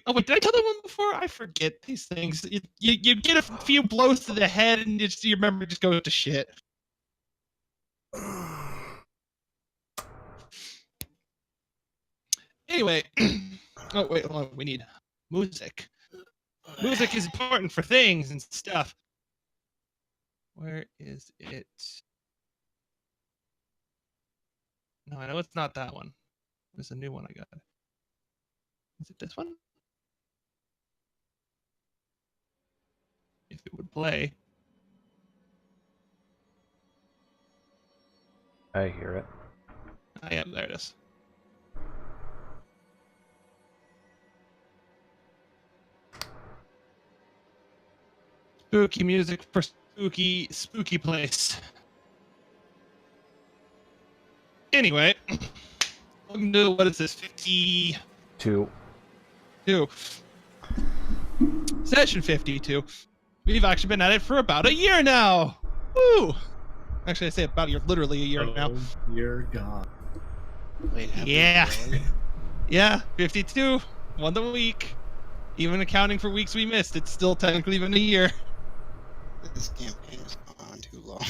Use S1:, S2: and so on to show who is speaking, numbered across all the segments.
S1: Oh wait, did I tell that one before? I forget these things. You get a few blows to the head, and your memory just goes to shit. Anyway, oh wait, hold on. We need music. Music is important for things and stuff. Where is it? No, I know it's not that one. There's a new one I got. Is it this one? If it would play.
S2: I hear it.
S1: Oh, yeah, there it is. Spooky music for spooky place. Anyway, welcome to, what is this, 52? Session 52. We've actually been at it for about a year now. Woo! Actually, I say about a year, literally a year now.
S3: You're gone.
S4: Wait,
S1: yeah. Yeah, 52. One a week. Even accounting for weeks we missed, it's still technically been a year.
S4: This campaign has gone on too long.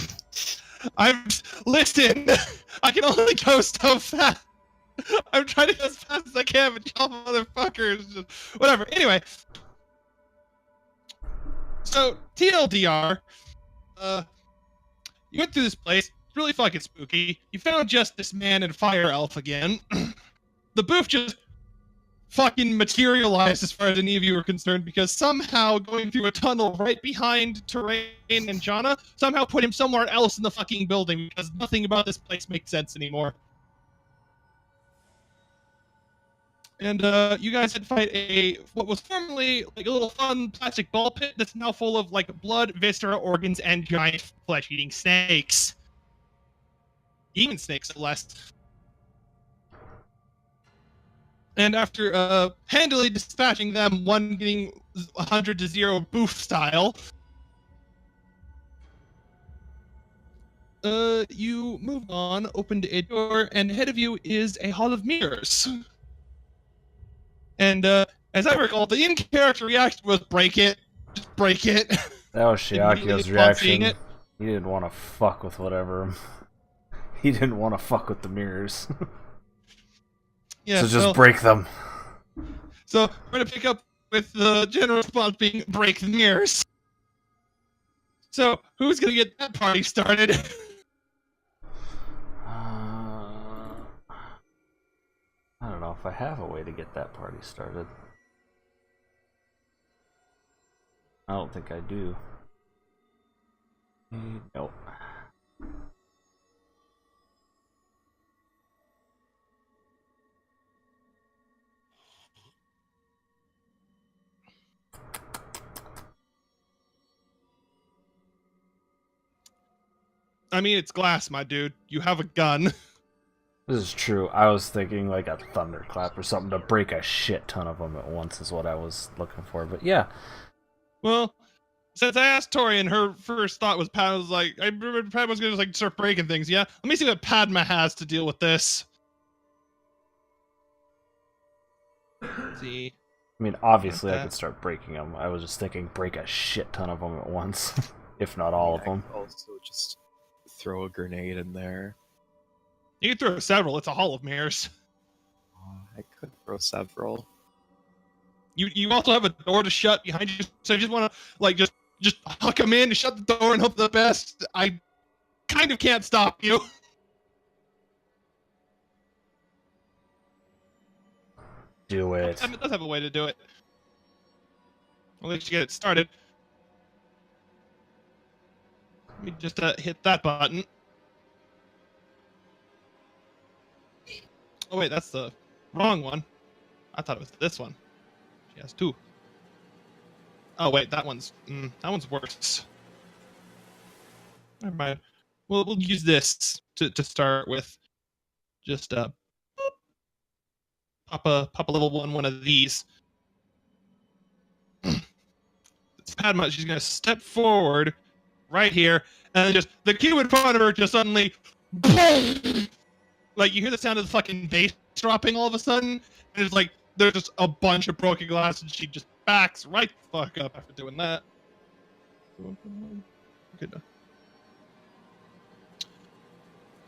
S1: Listen, I can only go so fast. I'm trying to go as fast as I can, but y'all motherfuckers just... Whatever. Anyway. So, TLDR. You went through this place. It's really fucking spooky. You found Justice Man and Fire Elf again. The booth just fucking materialized as far as any of you are concerned, because somehow going through a tunnel right behind Terrain and Jana somehow put him somewhere else in the fucking building, because nothing about this place makes sense anymore. And you guys had to fight what was formerly like a little fun plastic ball pit that's now full of like blood, viscera, organs, and giant flesh-eating snakes. Even snakes, at least. And after handily dispatching them, one getting 100-0 booth style, you moved on, opened a door, and ahead of you is a hall of mirrors. And as I recall, the in-character reaction was break it, just break it.
S2: That was Shiakio's reaction. He didn't want to fuck with whatever. He didn't want to fuck with the mirrors.
S1: Yeah,
S2: so just break them.
S1: So we're going to pick up with the general response being break the mirrors. So who's going to get that party started?
S2: I don't know if I have a way to get that party started. I don't think I do. Nope.
S1: I mean, it's glass, my dude. You have a gun.
S2: This is true. I was thinking like a thunderclap or something to break a shit ton of them at once is what I was looking for. But yeah.
S1: Well, since I asked Tori and her first thought was Padma was like, I remember Padma was going to like start breaking things. Yeah, let me see what Padma has to deal with this. Let's see.
S2: I mean, obviously I could start breaking them. I was just thinking break a shit ton of them at once, if not all of them.
S3: I could also just throw a grenade in there.
S1: You can throw several. It's a hall of mirrors.
S3: I could throw several.
S1: You also have a door to shut behind you, so you just want to like just huck them in, shut the door, and hope for the best. I kind of can't stop you.
S2: Do it.
S1: It does have a way to do it. I'll let you get it started. Let me just hit that button. Oh wait, that's the wrong one. I thought it was this one. She has two. Oh wait, that one's worse. Never mind. We'll use this to start with. Just pop a level one of these. It's Padma. She's gonna step forward right here, and then just the cube in front of her just suddenly boom! Like you hear the sound of the fucking bass dropping all of a sudden, and it's like there's just a bunch of broken glass, and she just backs right the fuck up after doing that. Good.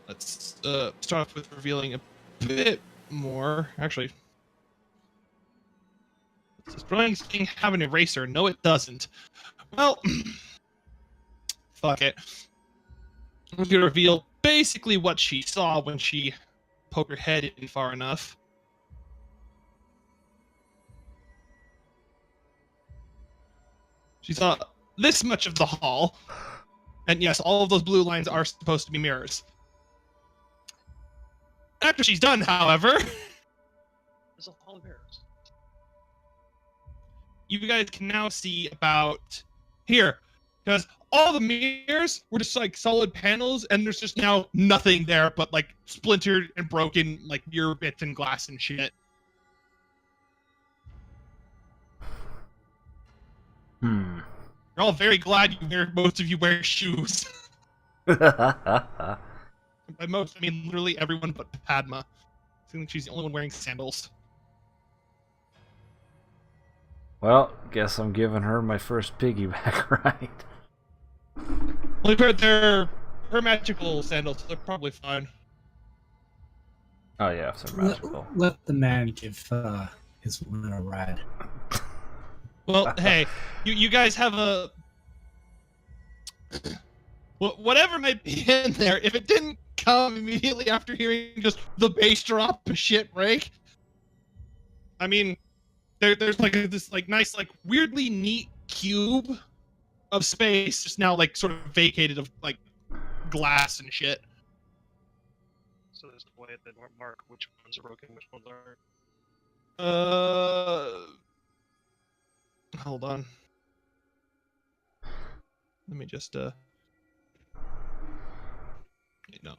S1: Let's start off with revealing a bit more. Actually, does this drawing thing have an eraser? No, it doesn't. Well, fuck it. I'm going to reveal basically what she saw when she poked her head in far enough. She saw this much of the hall. And yes, all of those blue lines are supposed to be mirrors. After she's done, however,
S5: There's a hall of mirrors.
S1: you guys can now see about here. Because all the mirrors were just like solid panels, and there's just now nothing there but like splintered and broken like mirror bits and glass and shit.
S2: Hmm.
S1: You're all very glad most of you wear shoes. By most, I mean literally everyone but Padma. I think she's the only one wearing sandals.
S2: Well, guess I'm giving her my first piggyback ride.
S1: Only part they're her magical sandals, so they're probably fine.
S2: Oh yeah, if they're magical.
S6: Let the man give his woman a ride.
S1: Well, hey, you guys have a... Whatever might be in there, if it didn't come immediately after hearing just the bass drop shit break, I mean, there's like this like nice, like weirdly neat cube of space just now like sort of vacated of like glass and shit.
S5: So there's a way that mark which ones are broken, which ones aren't.
S1: Hold on. Let me just wait, no.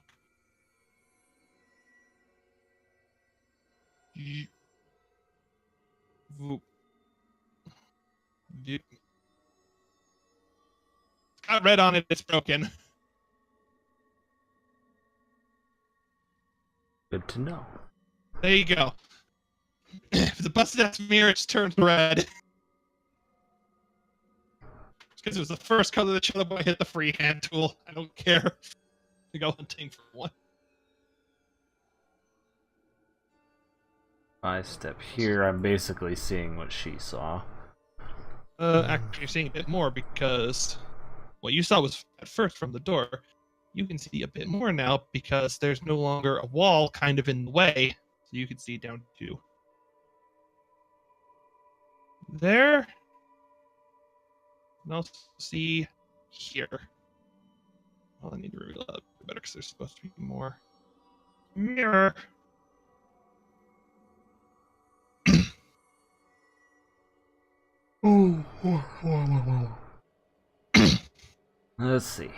S1: Voop. It's got red on it, it's broken.
S2: Good to know.
S1: There you go. If the busted ass mirror just turns red. It's because it was the first color that showed up when I hit the freehand tool. I don't care. To go hunting for one.
S2: I step here, I'm basically seeing what she saw.
S1: Actually, you're seeing a bit more because what you saw was at first from the door. You can see a bit more now because there's no longer a wall kind of in the way, so you can see down to there. And also see here. Well, I need to reveal that a bit better because there's supposed to be more mirror.
S2: Let's see.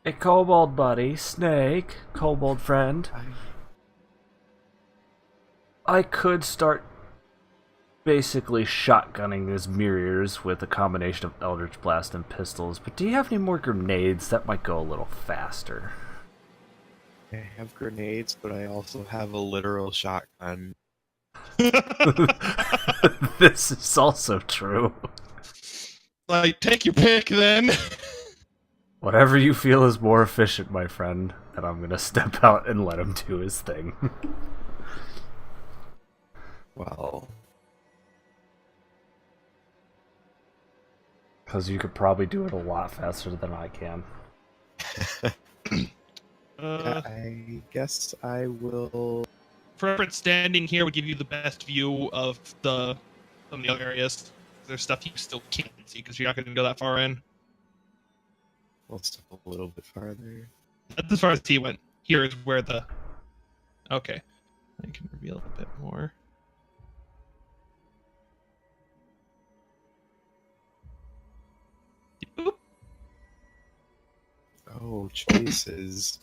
S2: A kobold buddy, snake, kobold friend. I could start basically shotgunning these mirrors with a combination of Eldritch Blast and pistols, but do you have any more grenades? That might go a little faster.
S3: I have grenades, but I also have a literal shotgun.
S2: This is also true.
S1: Like, take your pick then.
S2: Whatever you feel is more efficient, my friend, and I'm gonna step out and let him do his thing.
S3: Well,
S2: because you could probably do it a lot faster than I can.
S3: I guess I will.
S1: Preference standing here would give you the best view of some of the other areas. There's stuff you still can't see because you're not going to go that far in.
S3: We'll step a little bit farther.
S1: That's as far as he went. Here is where the... Okay. I can reveal a bit more. Boop.
S3: Oh, choices.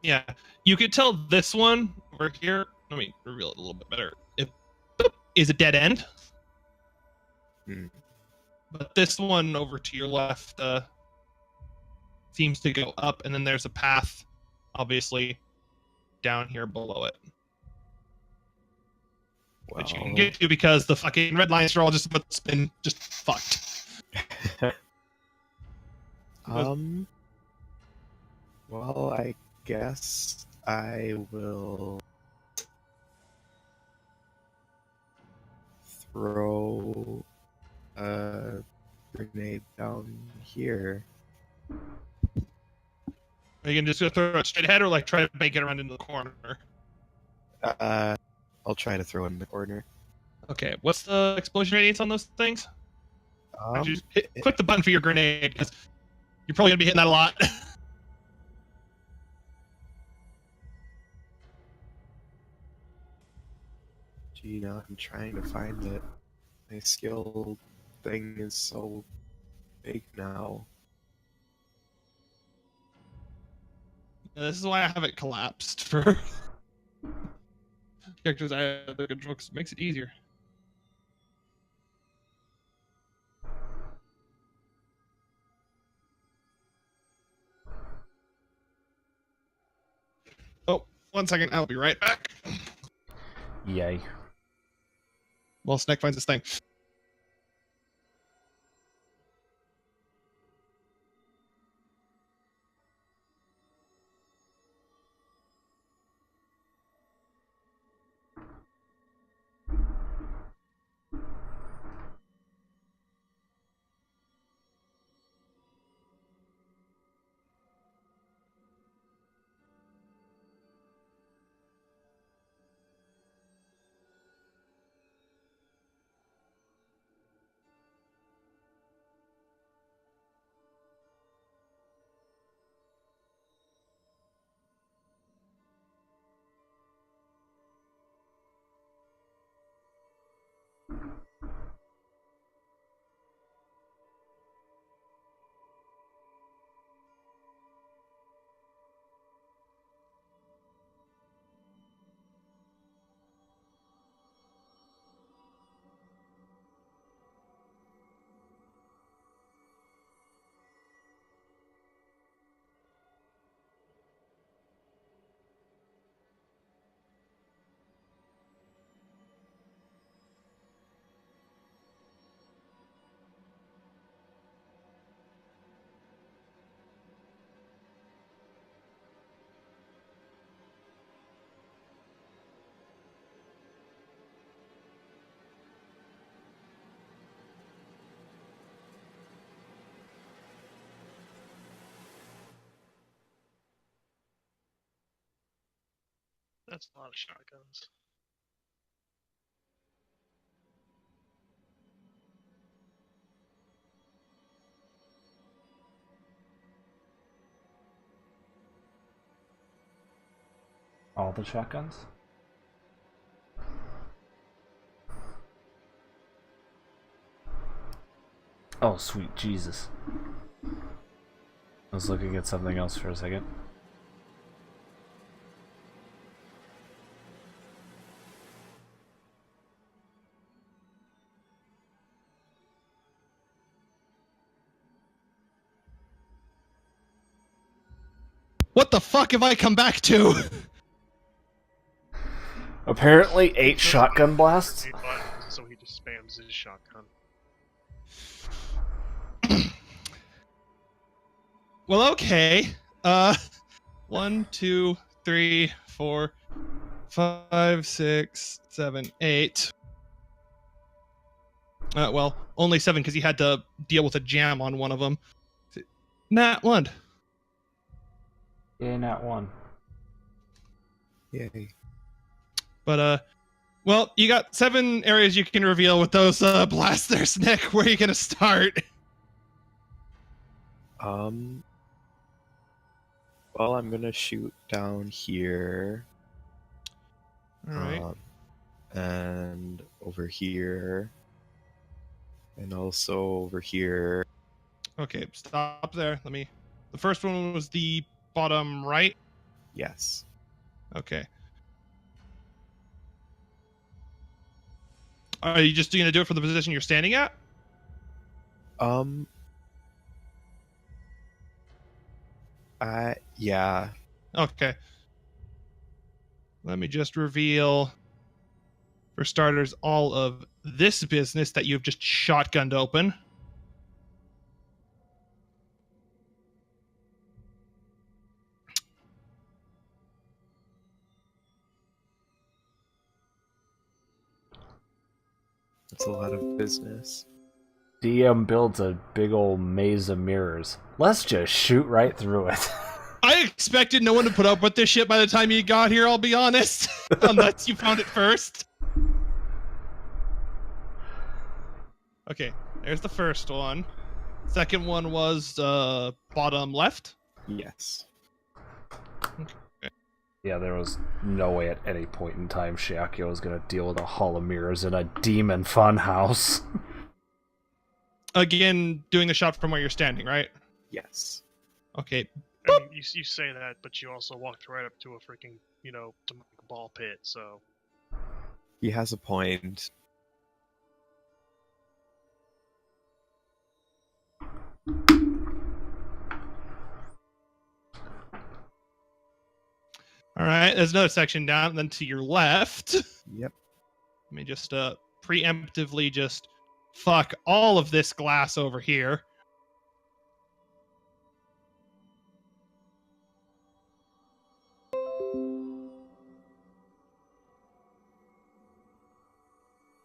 S1: Yeah. You could tell this one over here... Let me reveal it a little bit better. It is a dead end.
S3: Hmm.
S1: But this one over to your left seems to go up, and then there's a path obviously down here below it.
S3: Well,
S1: Which you can get to because the fucking red lines are all just what's been just fucked.
S3: Well, I guess I will throw a grenade down here.
S1: Are you gonna just go throw it straight ahead or like try to make it around into the corner?
S3: I'll try to throw it in the corner.
S1: Okay, what's the explosion radius on those things? Just click the button for your grenade because you're probably gonna be hitting that a lot.
S3: Gee, now I'm trying to find it. My skill thing is so big now.
S1: This is why I have it collapsed for characters I have the control 'cause it makes it easier. Oh, 1 second, I'll be right back.
S2: Yay.
S1: While Snack finds this thing.
S5: That's a lot of shotguns.
S2: All the shotguns? Oh, sweet Jesus. I was looking at something else for a second.
S1: What the fuck have I come back to?
S2: Apparently 8 shotgun blasts?
S5: So he just spams his shotgun.
S1: Well, okay. 1, 2, 3, 4, 5, 6, 7, 8. Well, only 7 because he had to deal with a jam on one of them. Nat 1.
S2: Yeah, not 1.
S3: Yay.
S1: But well, you got 7 areas you can reveal with those blasters, Nick. Where are you gonna start?
S3: Well, I'm gonna shoot down here.
S1: All right.
S3: And over here. And also over here.
S1: Okay, stop there. Let me. The first one was the bottom right.
S3: Yes.
S1: Okay. Are you just gonna do it from the position you're standing at?
S3: Yeah.
S1: Okay. Let me just reveal, for starters, all of this business that you've just shotgunned open.
S3: That's a lot of business.
S2: DM builds a big old maze of mirrors. Let's just shoot right through it.
S1: I expected no one to put up with this shit by the time you got here, I'll be honest. Unless you found it first. Okay, there's the first one. Second one was bottom left.
S3: Yes.
S2: Yeah, there was no way at any point in time Shiakio was going to deal with a hall of mirrors in a demon funhouse.
S1: Again, doing the shot from where you're standing, right?
S3: Yes.
S1: Okay.
S5: I mean, you say that, but you also walked right up to a freaking, demonic ball pit, so...
S3: He has a point.
S1: All right, there's another section down, and then to your left.
S3: Yep.
S1: Let me just preemptively just fuck all of this glass over here.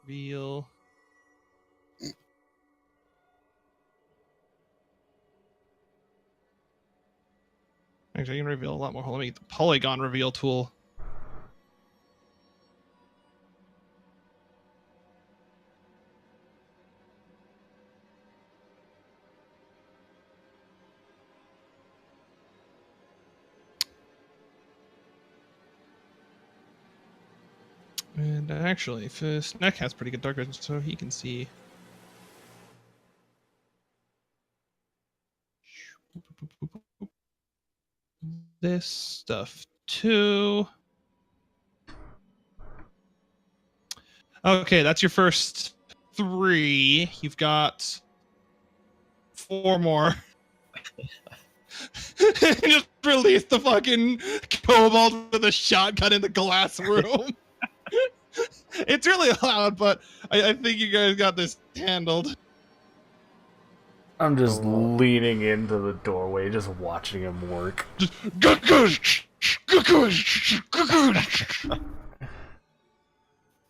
S1: Reveal. Actually, I can reveal a lot more. Hold on, let me get the polygon reveal tool. And actually, Snack has pretty good dark vision, so he can see. This stuff too. Okay, that's your first 3. You've got 4 more. Just release the fucking kobold with a shotgun in the glass room. It's really loud, but I think you guys got this handled.
S2: I'm just leaning into the doorway, just watching him work.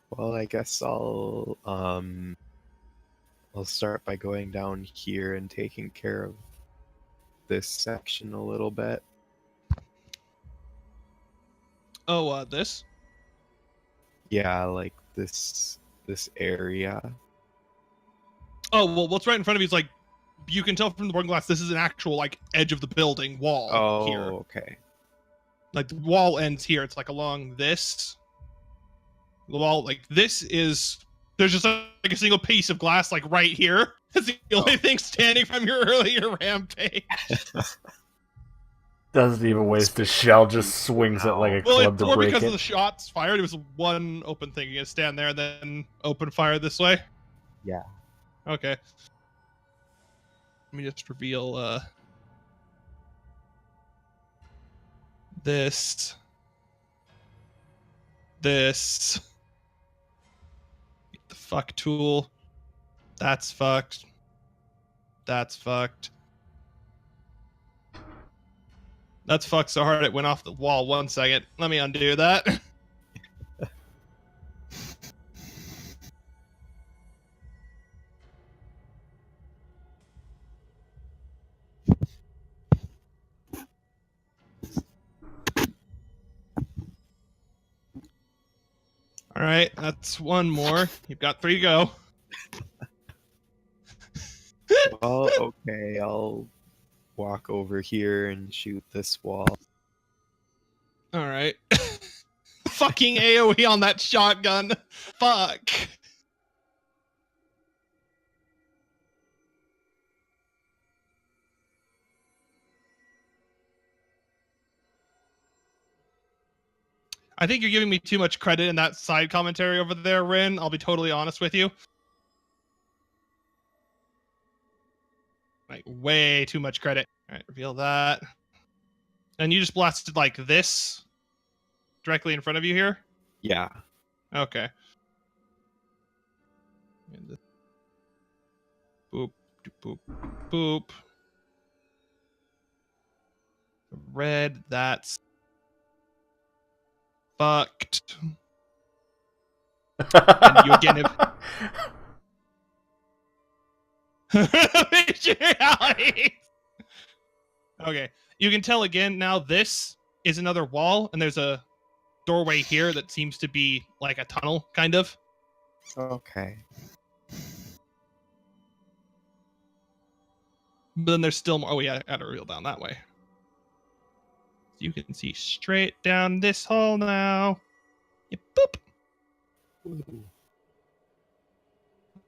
S3: Well, I guess I'll start by going down here and taking care of this section a little bit.
S1: Oh, this?
S3: Yeah, like this area.
S1: Oh, well, what's right in front of you is like, you can tell from the broken glass, this is an actual, like, edge of the building wall here.
S3: Oh, okay.
S1: Like, the wall ends here. It's, like, along this. The wall, like, this is... There's just, like, a single piece of glass, like, right here. That's the only thing standing from your earlier rampage.
S2: Doesn't even waste a shell, just swings it like a
S1: Well,
S2: club
S1: it's
S2: to
S1: more
S2: break
S1: because
S2: it.
S1: of the shots fired. It was one open thing. You gonna stand there and then open fire this way?
S3: Yeah.
S1: Okay. Let me just reveal this. Get the fuck tool. That's fucked. That's fucked. That's fucked so hard it went off the wall. 1 second. Let me undo that. All right, that's 1 more. You've got 3 to go.
S3: Well, okay, I'll walk over here and shoot this wall.
S1: All right. Fucking AoE on that shotgun. Fuck. I think you're giving me too much credit in that side commentary over there, Rin. I'll be totally honest with you. Like, way too much credit. All right, reveal that. And you just blasted like this directly in front of you here?
S3: Yeah.
S1: Okay. And boop, boop, boop. Red, that's fucked. And you again have... Okay, you can tell again now this is another wall, and there's a doorway here that seems to be like a tunnel, kind of.
S3: Okay.
S1: But then there's still more. Oh, yeah, I gotta reel down that way. So you can see straight down this hall now. Yep, boop.
S3: Ooh.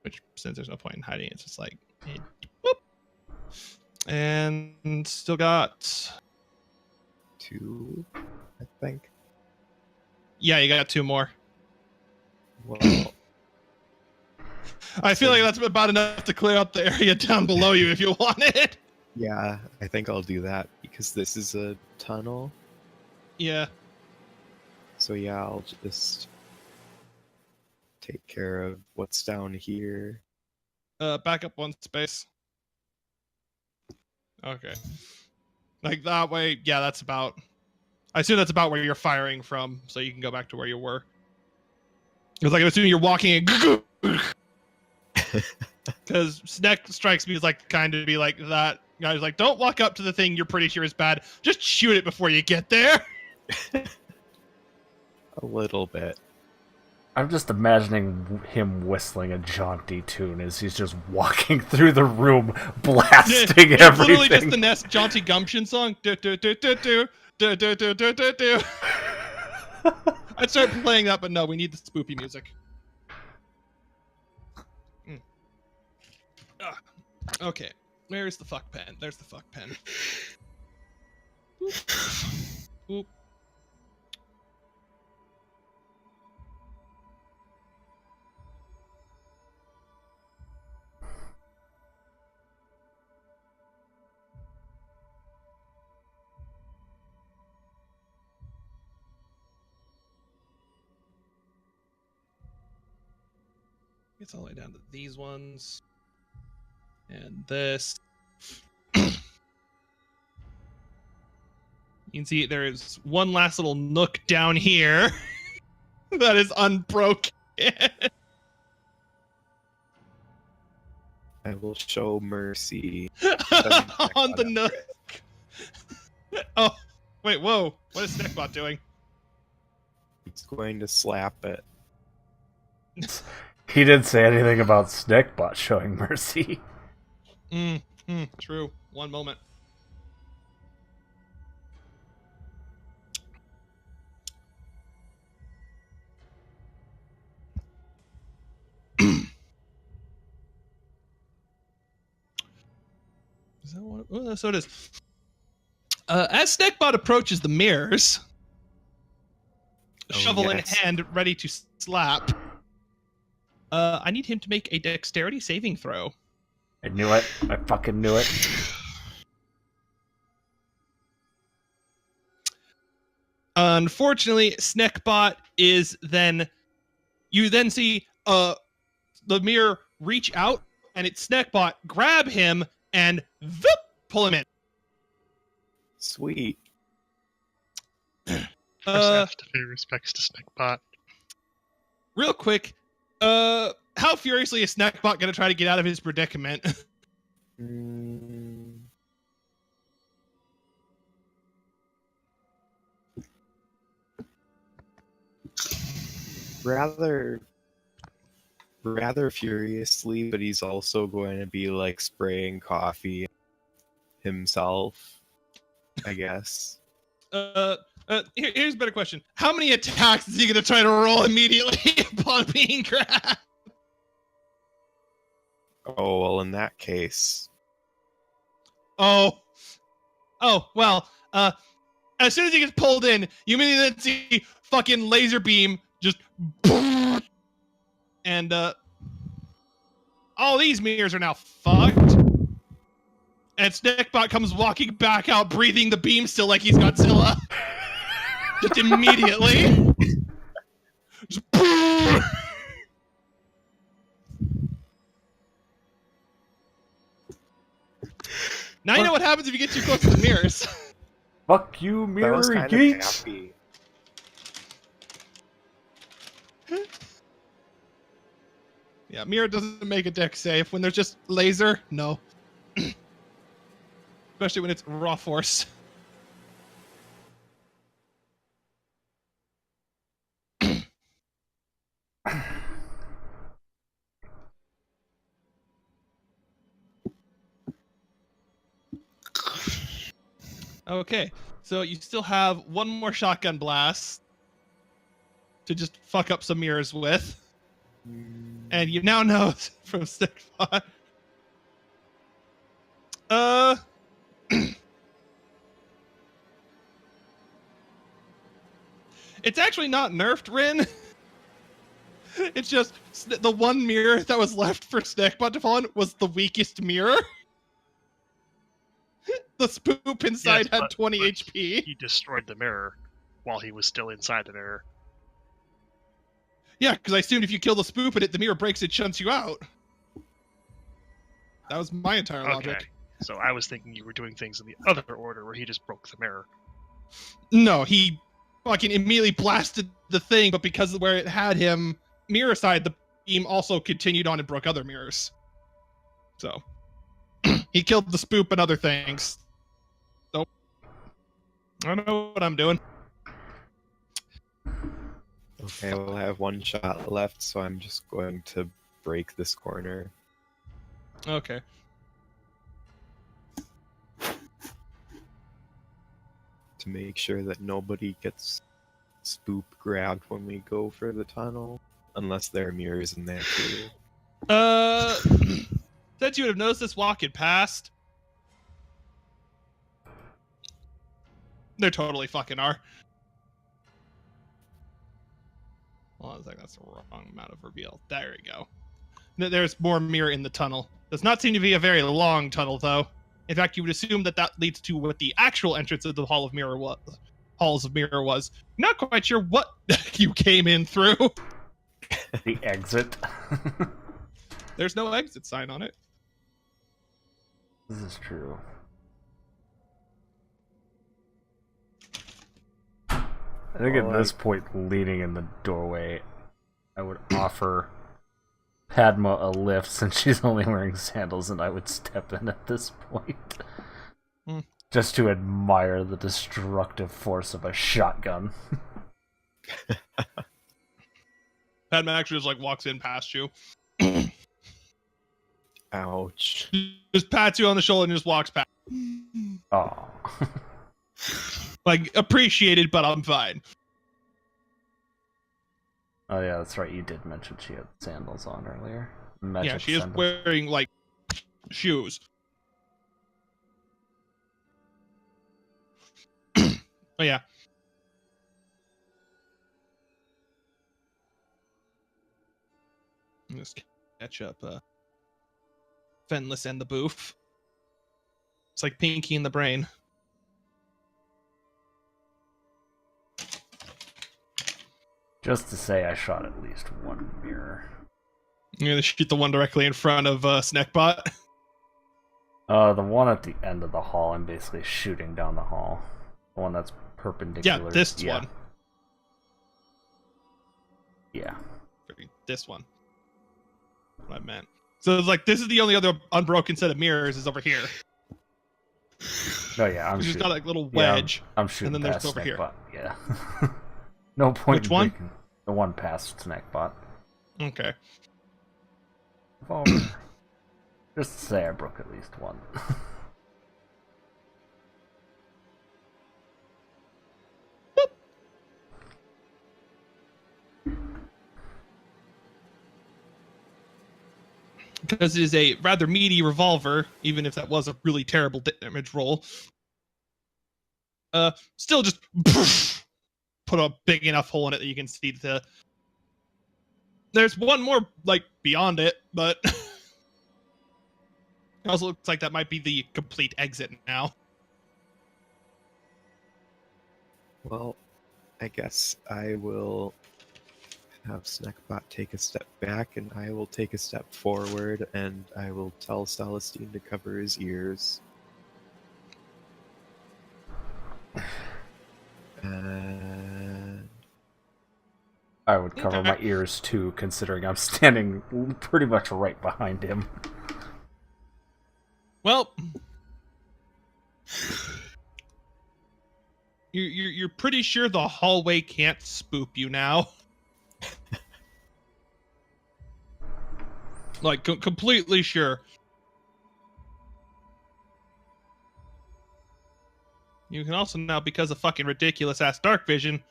S1: Which, since there's no point in hiding, it's just like, boop. And still got
S3: 2, I think.
S1: Yeah, you got 2 more.
S3: Well,
S1: I feel like that's about enough to clear up the area down below you if you want it.
S3: yeah, I think I'll do that because this is a tunnel.
S1: Yeah.
S3: So yeah, I'll just take care of what's down here.
S1: Back up 1 space. Okay. Like that way, yeah, that's about... I assume that's about where you're firing from, so you can go back to where you were. It's like, I'm assuming you're walking in... Because Sneck strikes me as like kind of be like that guy's like, don't walk up to the thing you're pretty sure is bad. Just shoot it before you get there.
S3: A little bit.
S2: I'm just imagining him whistling a jaunty tune as he's just walking through the room, blasting
S1: it's
S2: everything.
S1: literally just the Nest Jaunty Gumption song. Do, do, do, do, do, do, do, do, do, do, do. I'd start playing that, but no, we need the spoopy music. Okay, where's the fuck pen? There's the fuck pen. Boop. Boop. Gets all the way down to these ones. And this. You can see there is one last little nook down here that is unbroken.
S3: I will show mercy
S1: On the nook. Oh, wait, whoa. What is Sneckbot doing?
S3: He's going to slap it.
S2: He didn't say anything about Sneckbot showing mercy.
S1: True. One moment. Is that what? Oh, so it is. As Sneckbot approaches the mirrors, shovel in
S3: yes.
S1: hand, ready to slap, I need him to make a dexterity saving throw.
S2: I knew it. I fucking knew it.
S1: Unfortunately, Sneckbot is then... You then see the mirror reach out, and it's Sneckbot grab him and pull him in.
S3: Sweet.
S5: First, I have to pay respects to Sneckbot.
S1: Real quick, how furiously is Sneckbot gonna try to get out of his predicament?
S3: Rather furiously, but he's also going to be like spraying coffee himself, I guess.
S1: Here's a better question. How many attacks is he gonna try to roll immediately upon being grabbed?
S3: Oh, well, in that case.
S1: Oh, well, as soon as he gets pulled in, you immediately then see fucking laser beam just and all these mirrors are now fucked. And Snackbot comes walking back out, breathing the beam still like he's Godzilla. Just immediately. Just now you know what happens if you get too close to the mirrors.
S2: Fuck you,
S3: That
S2: mirror
S3: was kind of
S2: geeks!
S3: happy.
S1: Yeah, mirror doesn't make a deck safe. When there's just laser, no. Especially when it's raw force. Okay, so you still have one more shotgun blast to just fuck up some mirrors with. And you now know from Stickbot. It's actually not nerfed, Rin. It's just the one mirror that was left for Snackbot to fall in was the weakest mirror. The spoop inside
S5: Yes,
S1: had 20 HP.
S5: He destroyed the mirror while he was still inside the mirror.
S1: Yeah, because I assumed if you kill the spoop and the mirror breaks, it shunts you out. That was my entire
S5: Okay.
S1: logic.
S5: So I was thinking you were doing things in the other order where he just broke the mirror.
S1: No, he fucking immediately blasted the thing, but because of where it had him mirror side, the beam also continued on and broke other mirrors. So he killed the spoop and other things. So I don't know what I'm doing.
S3: Okay, well, I have one shot left, so I'm just going to break this corner.
S1: Okay.
S3: To make sure that nobody gets spoop grabbed when we go for the tunnel. Unless there are mirrors in there too.
S1: Said you would have noticed this walking past. There totally fucking are. Well, I was like, that's the wrong amount of reveal. There we go. There's more mirror in the tunnel. Does not seem to be a very long tunnel, though. In fact, you would assume that that leads to what the actual entrance of the Hall of Mirror was. Halls of Mirror was. Not quite sure what you came in through.
S2: The exit.
S1: There's no exit sign on it.
S2: This is true. I think at this point, leaning in the doorway, I would offer Padma a lift since she's only wearing sandals, and I would step in at this point. Just to admire the destructive force of a shotgun.
S1: Padma actually just like walks in past you.
S3: Ouch.
S1: Just pats you on the shoulder and just walks past.
S2: Oh.
S1: Like, appreciated, but I'm fine.
S2: Oh yeah, that's right, you did mention she had sandals on earlier.
S1: Yeah, she is wearing, like, shoes. Oh, yeah. Let's catch up, Fenless and the Boof. It's like Pinky in the Brain.
S2: Just to say, I shot at least one mirror.
S1: You're gonna shoot the one directly in front of Snackbot.
S2: The one at the end of the hall, I'm basically shooting down the hall. The one that's perpendicular.
S1: Yeah, this one.
S2: Yeah.
S1: This one. What I meant. So it's like, this is the only other unbroken set of mirrors is over here.
S2: Oh yeah, I'm
S1: It's just
S2: shooting.
S1: got like a little wedge.
S2: I'm shooting
S1: and then
S2: past
S1: there's over here.
S2: Snackbot. Yeah. No point.
S1: Which
S2: in
S1: one?
S2: breaking the one past Snackbot.
S1: Okay.
S2: Over. Just to say I broke at least one.
S1: Because it is a rather meaty revolver, even if that was a really terrible damage roll. Still just put a big enough hole in it that you can see the... There's one more, like, beyond it, but... It also looks like that might be the complete exit now.
S3: Well, I guess I will have Snackbot take a step back, and I will take a step forward, and I will tell Celestine to cover his ears. And
S2: I would cover
S1: Okay.
S2: my ears too, considering I'm standing pretty much right behind him.
S1: Well, you're pretty sure the hallway can't spook you now. Like, completely sure. You can also now, because of fucking ridiculous-ass dark vision,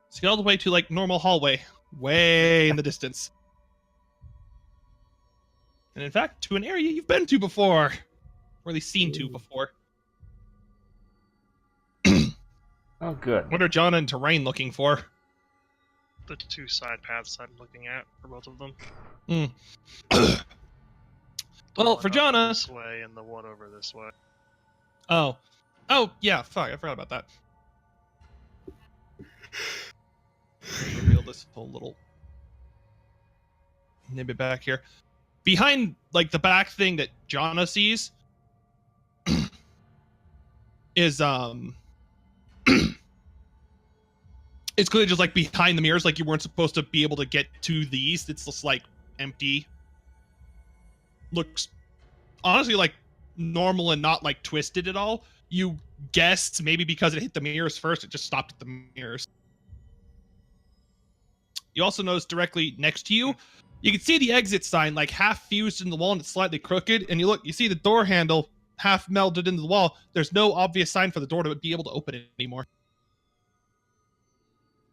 S1: see all the way to, like, normal hallway. Way in the distance. And in fact, to an area you've been to before. Or at least seen to before.
S2: Oh, good.
S1: What are John and Terrain looking for?
S5: The two side paths I'm looking at for both of them.
S1: Hmm.
S5: The
S1: Well,
S5: one
S1: for
S5: up
S1: Jonna...
S5: this way and the one over this way.
S1: Oh. Oh, yeah, fuck, I forgot about that. Reveal this whole little nibbit back here. Behind, like, the back thing that Jonna sees is, it's clearly just, like, behind the mirrors, like you weren't supposed to be able to get to these. It's just, like, empty. Looks, honestly, like, normal and not, like, twisted at all. You guessed maybe because it hit the mirrors first, it just stopped at the mirrors. You also notice directly next to you, you can see the exit sign, like, half fused in the wall and it's slightly crooked. And you look, you see the door handle half melded into the wall. There's no obvious sign for the door to be able to open it anymore.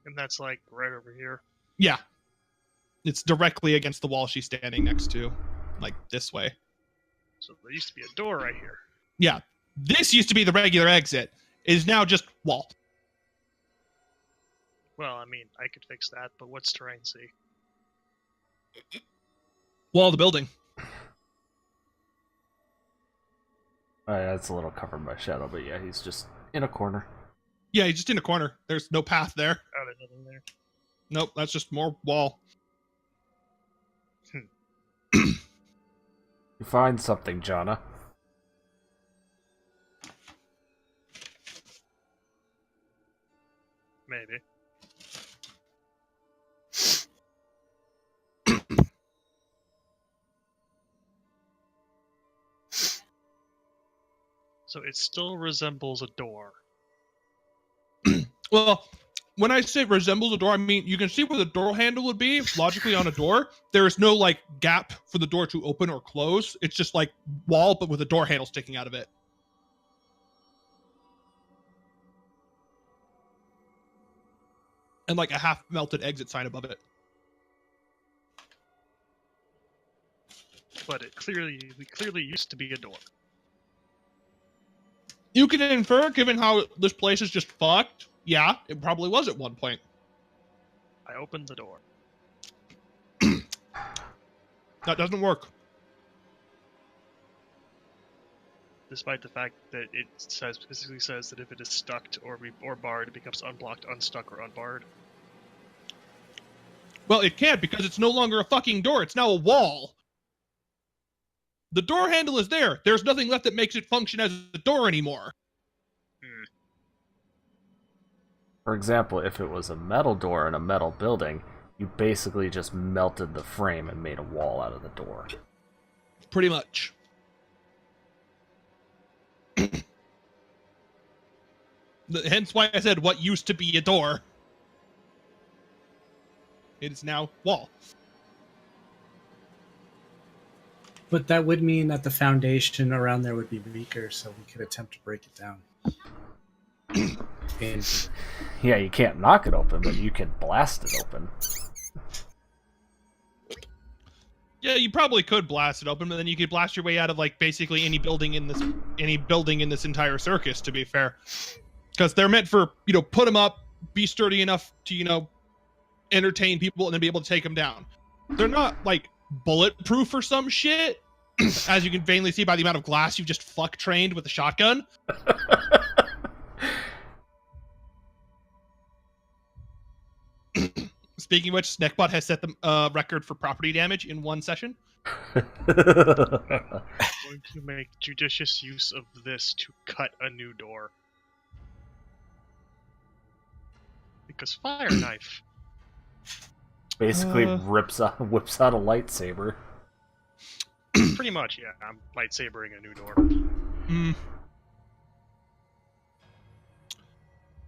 S5: And that's like right over here.
S1: Yeah. It's directly against the wall she's standing next to. Like, this way.
S5: So there used to be a door right here.
S1: Yeah. This used to be the regular exit. It is now just wall.
S5: Well, I mean, I could fix that, but what's terrain see?
S1: Wall of the building.
S2: That's a little covered by shadow, but yeah, he's just in a corner.
S1: Yeah, he's just in a corner. There's no path there.
S5: Oh, there's nothing there.
S1: Nope, that's just more wall.
S2: You find something, Jonna.
S5: Maybe. So it still resembles a door.
S1: Well, when I say resembles a door, I mean you can see where the door handle would be logically on a door. There is no like gap for the door to open or close. It's just like wall, but with a door handle sticking out of it. And like a half melted exit sign above it.
S5: But it clearly used to be a door.
S1: You can infer, given how this place is just fucked, yeah, it probably was at one point.
S5: I opened the door.
S1: That doesn't work.
S5: Despite the fact that it specifically says that if it is stuck or barred, it becomes unblocked, unstuck, or unbarred.
S1: Well, it can't because it's no longer a fucking door. It's now a wall. The door handle is there. There's nothing left that makes it function as a door anymore.
S2: For example, if it was a metal door in a metal building, you basically just melted the frame and made a wall out of the door.
S1: Pretty much. Hence why I said what used to be a door. It is now wall.
S6: But that would mean that the foundation around there would be weaker, so we could attempt to break it down. And
S2: Yeah, you can't knock it open, but you can blast it open.
S1: Yeah, you probably could blast it open, but then you could blast your way out of like basically any building in this entire circus, to be fair. Because they're meant for, put them up, be sturdy enough to, entertain people and then be able to take them down. They're not like bulletproof or some shit, as you can vainly see by the amount of glass you just fuck trained with a shotgun. Speaking of which, Snackbot has set the record for property damage in one session.
S5: I'm going to make judicious use of this to cut a new door. Because fire knife.
S2: Basically whips out a lightsaber.
S5: Pretty much, yeah. I'm lightsabering a new door.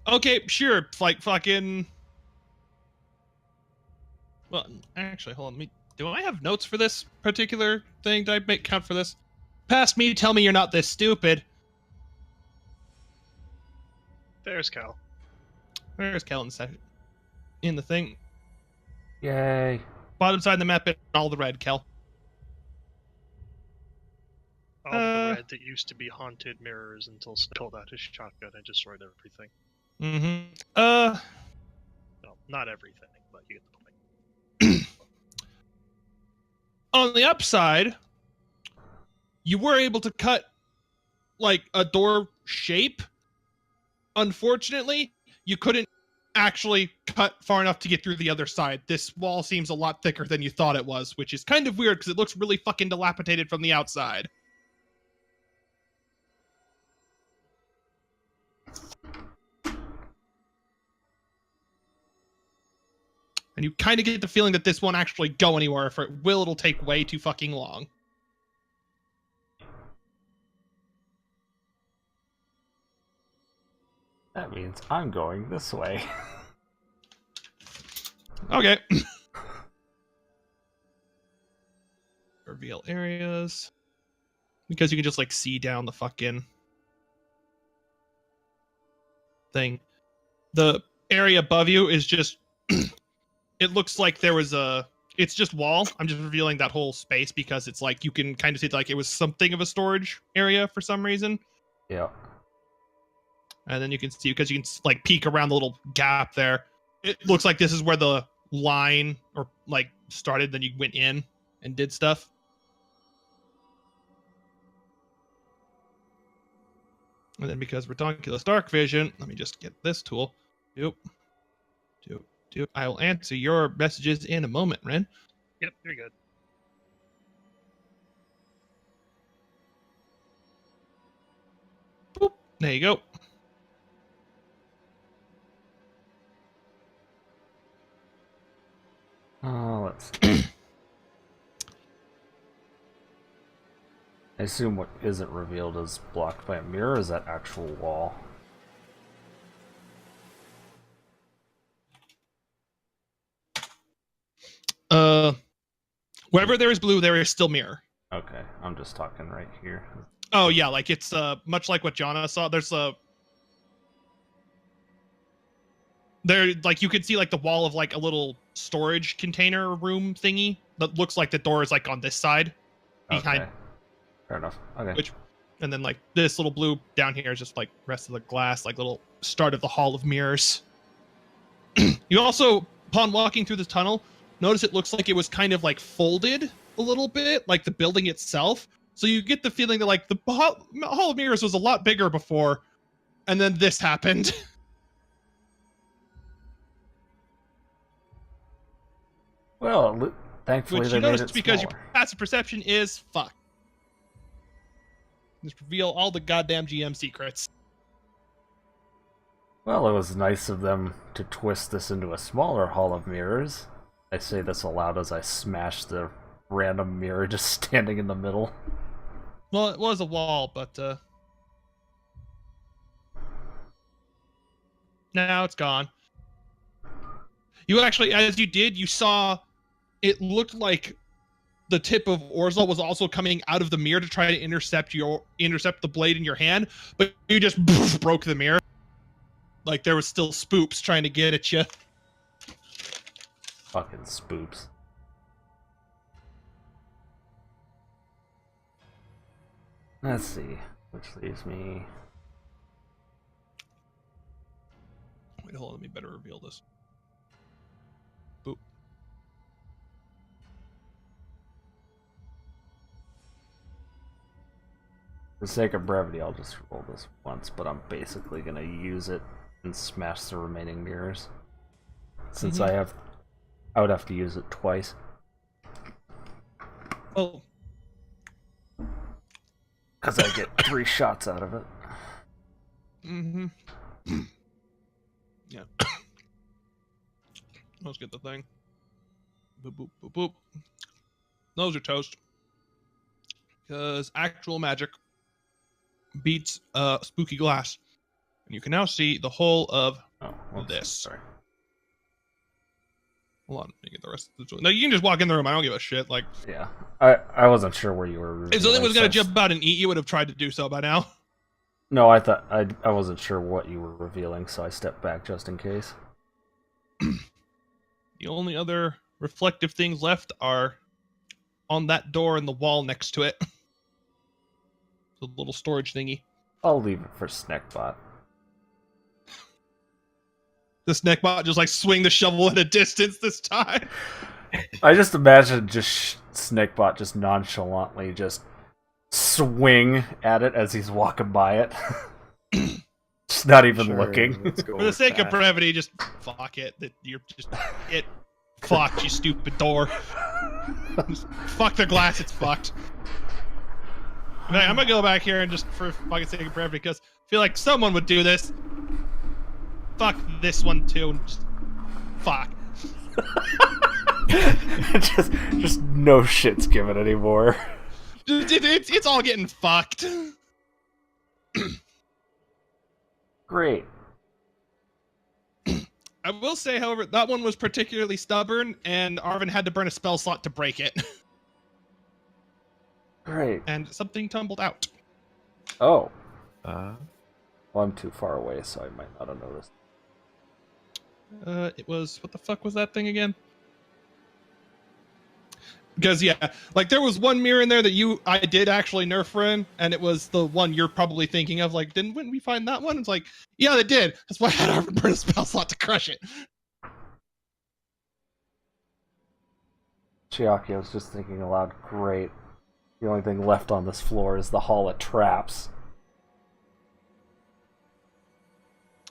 S1: Okay, sure. Like fucking. Well, actually, hold on. Do I have notes for this particular thing? Did I make count for this? Past me, tell me you're not this stupid.
S5: There's Cal.
S1: Where's Cal in the thing?
S2: Yay.
S1: Bottom side of the map, in all the red, Cal.
S5: All the red that used to be haunted mirrors until Snake pulled out his shotgun and destroyed everything.
S1: Mm-hmm.
S5: Well, not everything, but you get the point.
S1: On the upside, you were able to cut, like, a door shape. Unfortunately, you couldn't actually cut far enough to get through the other side. This wall seems a lot thicker than you thought it was, which is kind of weird because it looks really fucking dilapidated from the outside. And you kind of get the feeling that this won't actually go anywhere. If it will, it'll take way too fucking long.
S2: That means I'm going this way.
S1: Okay. Reveal areas. Because you can just, like, see down the fucking thing. The area above you is just... It looks like there was a... It's just wall. I'm just revealing that whole space because it's like you can kind of see like it was something of a storage area for some reason.
S2: Yeah.
S1: And then you can see, because you can like peek around the little gap there. It looks like this is where the line or like started. Then you went in and did stuff. And then because Redonkulous Dark Vision, let me just get this tool. Doop. I will answer your messages in a moment, Ren.
S5: Yep, you're good.
S1: Boop. There you go.
S2: Let's see. I assume what isn't revealed is blocked by a mirror. Is that actual wall?
S1: Wherever there is blue, there is still mirror.
S2: Okay, I'm just talking right here.
S1: Oh yeah, like it's much like what Jana saw. There's there, like you could see like the wall of like a little storage container room thingy that looks like the door is like on this side behind.
S2: Okay. Fair enough. Okay.
S1: Which, and then like this little blue down here is just like rest of the glass, like little start of the hall of mirrors. You also, upon walking through the tunnel, notice it looks like it was kind of like folded a little bit, like the building itself. So you get the feeling that like the hall of mirrors was a lot bigger before, and then this happened.
S2: Well, thankfully
S1: Which
S2: they
S1: you
S2: made
S1: notice
S2: it
S1: because
S2: smaller.
S1: your passive perception is fuck. Just reveal all the goddamn GM secrets.
S2: Well, it was nice of them to twist this into a smaller hall of mirrors. I say this aloud as I smash the random mirror just standing in the middle.
S1: Well, it was a wall, but now it's gone. You actually, as you did, you saw it looked like the tip of Orzal was also coming out of the mirror to try to intercept the blade in your hand, but you just broke the mirror. Like there was still spoops trying to get at you.
S2: Fucking spoops. Let's see, which leaves me...
S1: Wait, hold on, let me better reveal this. Boop.
S2: For the sake of brevity, I'll just roll this once, but I'm basically gonna use it and smash the remaining mirrors. Since I would have to use it twice.
S1: Well,
S2: because I get 3 shots out of it.
S1: Yeah. Let's get the thing. Boop, boop, boop, boop. Those are toast. Because actual magic beats spooky glass. And you can now see the whole of this.
S2: Sorry.
S1: Hold on, let me get the rest of the... No, you can just walk in the room. I don't give a shit. Like,
S2: yeah. I wasn't sure where you were.
S1: if something was going to jump out and eat, you would have tried to do so by now.
S2: No, I thought I wasn't sure what you were revealing, so I stepped back just in case.
S1: The only other reflective things left are on that door and the wall next to it. The little storage thingy.
S2: I'll leave it for Snackbot.
S1: The Snackbot just like swing the shovel at a distance this time.
S2: I just imagine Snackbot just nonchalantly just swing at it as he's walking by it. Just not even looking.
S1: For the sake of brevity, just fuck it. That you're just it. Fuck, you stupid door. Just fuck the glass, it's fucked. I'm gonna go back here and just for fucking sake of brevity, because I feel like someone would do this. Fuck this one too, and just fuck.
S2: just no shit's given anymore.
S1: It's all getting fucked.
S2: Great.
S1: I will say, however, that one was particularly stubborn, and Arvin had to burn a spell slot to break it.
S2: Great.
S1: And something tumbled out.
S2: Oh. Well, I'm too far away, so I might not have noticed.
S1: It was... What the fuck was that thing again? Because, yeah, like, there was one mirror in there that I did actually nerf in, and it was the one you're probably thinking of. Like, wouldn't we find that one? It's like, yeah, they did. That's why I had Arvin burn a spell slot to crush it.
S2: Chiaki, I was just thinking aloud, great. The only thing left on this floor is the Hall of Traps.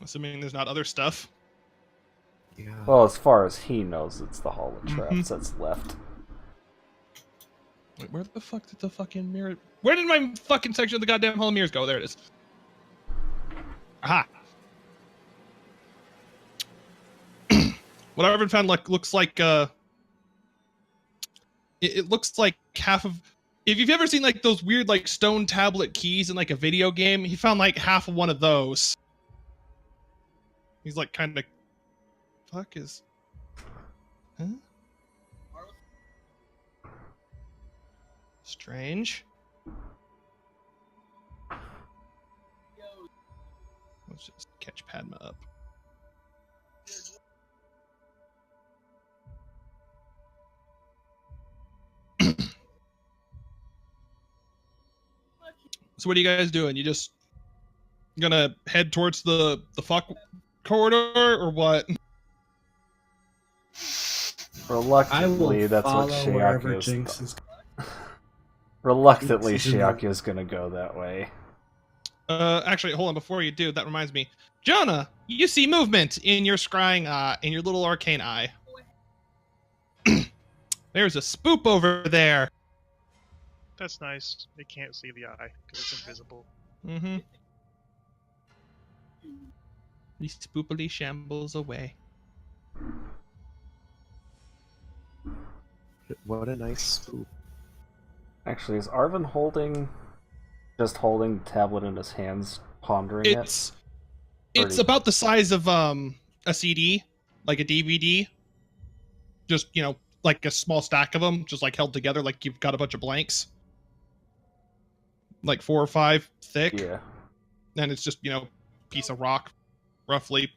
S1: Assuming there's not other stuff.
S3: Yeah.
S2: Well, as far as he knows, it's the Hall of Traps that's left.
S1: Wait, where the fuck did the fucking mirror... Where did my fucking section of the goddamn Hall of Mirrors go? There it is. Aha! What Arvin found looks like it looks like half of... If you've ever seen like those weird like stone tablet keys in like a video game, he found like half of one of those. He's like kind of... Fuck is... Huh? Strange. Let's just catch Padma up. So what are you guys doing? You just gonna head towards the fuck corridor or what?
S2: Reluctantly, that's what Shiaki is. Reluctantly, Shiaki is gonna go that way.
S1: Actually, hold on. Before you do, that reminds me, Jonah, you see movement in your scrying eye, in your little arcane eye. There's a spoop over there.
S5: That's nice. They can't see the eye because it's invisible.
S1: Mm-hmm. He spoopily shambles away.
S3: What a nice spoop.
S2: Actually, is Arvin just holding the tablet in his hands, pondering it?
S1: It's about the size of a CD, like a DVD. Just, you know, like a small stack of them, just like held together, like you've got a bunch of blanks. Like 4 or 5 thick.
S2: Yeah.
S1: And it's just, you know, piece of rock, roughly.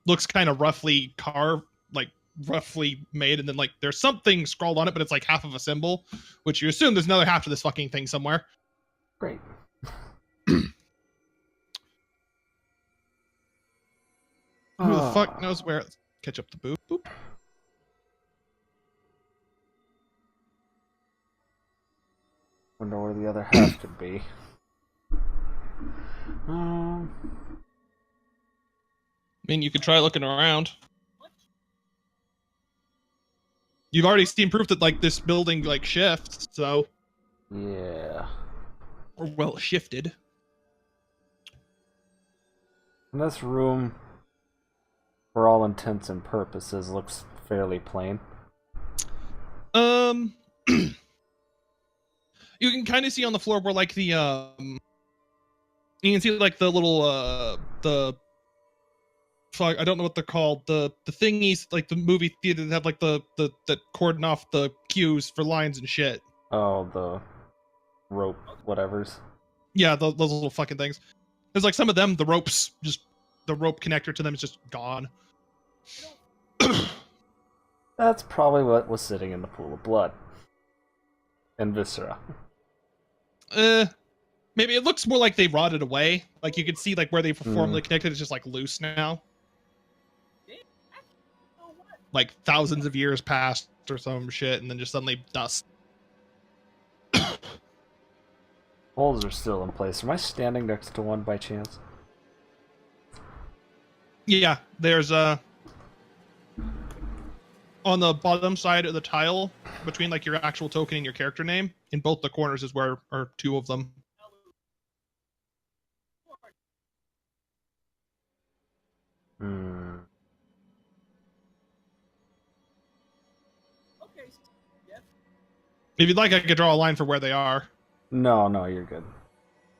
S1: Looks kind of roughly carved, like roughly made, and then like there's something scrawled on it, but it's like half of a symbol, which you assume there's another half to this fucking thing somewhere.
S2: Great.
S1: Who the fuck knows where? Let's catch up the boop. Boop.
S2: Wonder where the other half could be. Um,
S1: I mean, you could try looking around. You've already seen proof that like this building like shifts, so
S2: yeah.
S1: or well shifted.
S2: And this room, for all intents and purposes, looks fairly plain.
S1: You can kind of see on the floor where like the you can see like the little the fuck, I don't know what they're called, the thingies like the movie theater that have like the that cordon off the cues for lines and shit.
S2: Oh, the rope whatevers.
S1: Yeah, those little fucking things. There's like some of them, the rope connector to them is just gone.
S2: That's probably what was sitting in the pool of blood. And viscera.
S1: Maybe it looks more like they rotted away. Like you can see like where they were formerly connected is just like loose now. Like thousands of years passed or some shit, and then just suddenly dust.
S2: Holes are still in place. Am I standing next to one by chance?
S1: Yeah, there's on the bottom side of the tile between like your actual token and your character name, in both the corners is where are two of them.
S2: Hmm.
S1: If you'd like, I could draw a line for where they are.
S2: No, you're good.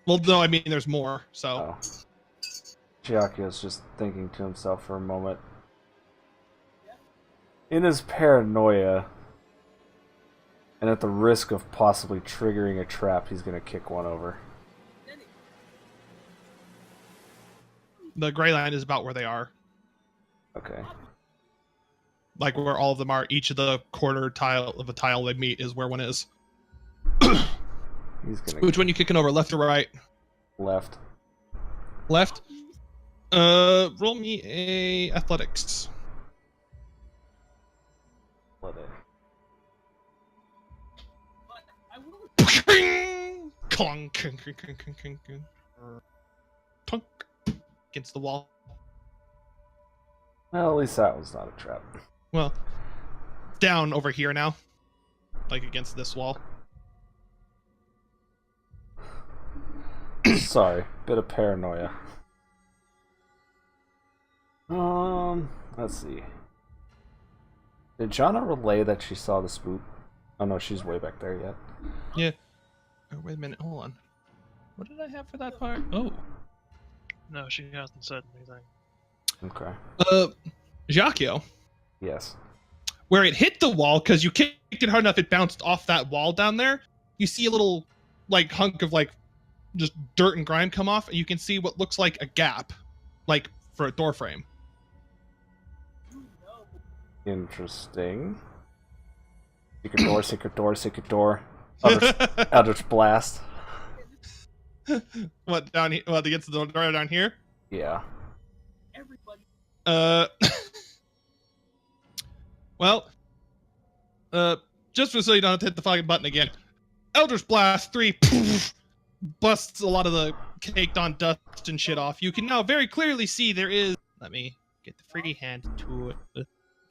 S1: Well, no, I mean there's more. So.
S2: Oh. Giacchio's just thinking to himself for a moment. In his paranoia, and at the risk of possibly triggering a trap, he's gonna kick one over.
S1: The gray line is about where they are.
S2: Okay.
S1: Like where all of them are. Each of the corner tile of a tile they meet is where one is.
S2: He's gonna.
S1: Which one you kicking over, left or right?
S2: Left.
S1: Left. Roll me a athletics.
S2: Let it.
S1: Clunk, clunk, clunk, clunk, clunk, clunk, clunk, against the wall.
S2: Well, at least that was not a trap.
S1: Well, down over here now, like against this wall.
S2: Sorry, bit of paranoia. Let's see. Did Jana relay that she saw the spook? Oh no, she's way back there yet.
S1: Yeah. Oh, wait a minute, hold on. What did I have for that part? Oh.
S5: No, she hasn't said anything.
S2: Okay.
S1: Giacchio,
S2: Yes.
S1: where it hit the wall, because you kicked it hard enough, it bounced off that wall down there. You see a little, like, hunk of, like, just dirt and grime come off, and you can see what looks like a gap, like, for a door frame.
S2: Interesting. Secret door, secret door, secret door. Eldritch blast.
S1: What, down here? What, against the door down here?
S2: Yeah.
S1: Well, just so you don't have to hit the fucking button again. Eldritch Blast 3 poof, busts a lot of the caked on dust and shit off. You can now very clearly see there is. Let me get the freehand to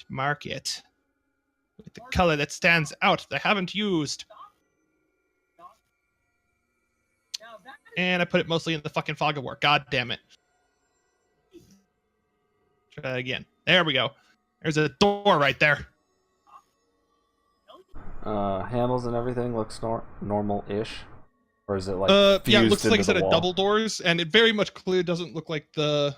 S1: mark it with the color that stands out that I haven't used. And I put it mostly in the fucking fog of war. God damn it. Try that again. There we go. There's a door right there.
S2: Handles and everything looks normal-ish, or is it like
S1: yeah, it
S2: fused
S1: looks like a
S2: into
S1: set
S2: the
S1: of
S2: wall?
S1: double doors, and it very much clearly doesn't look like the.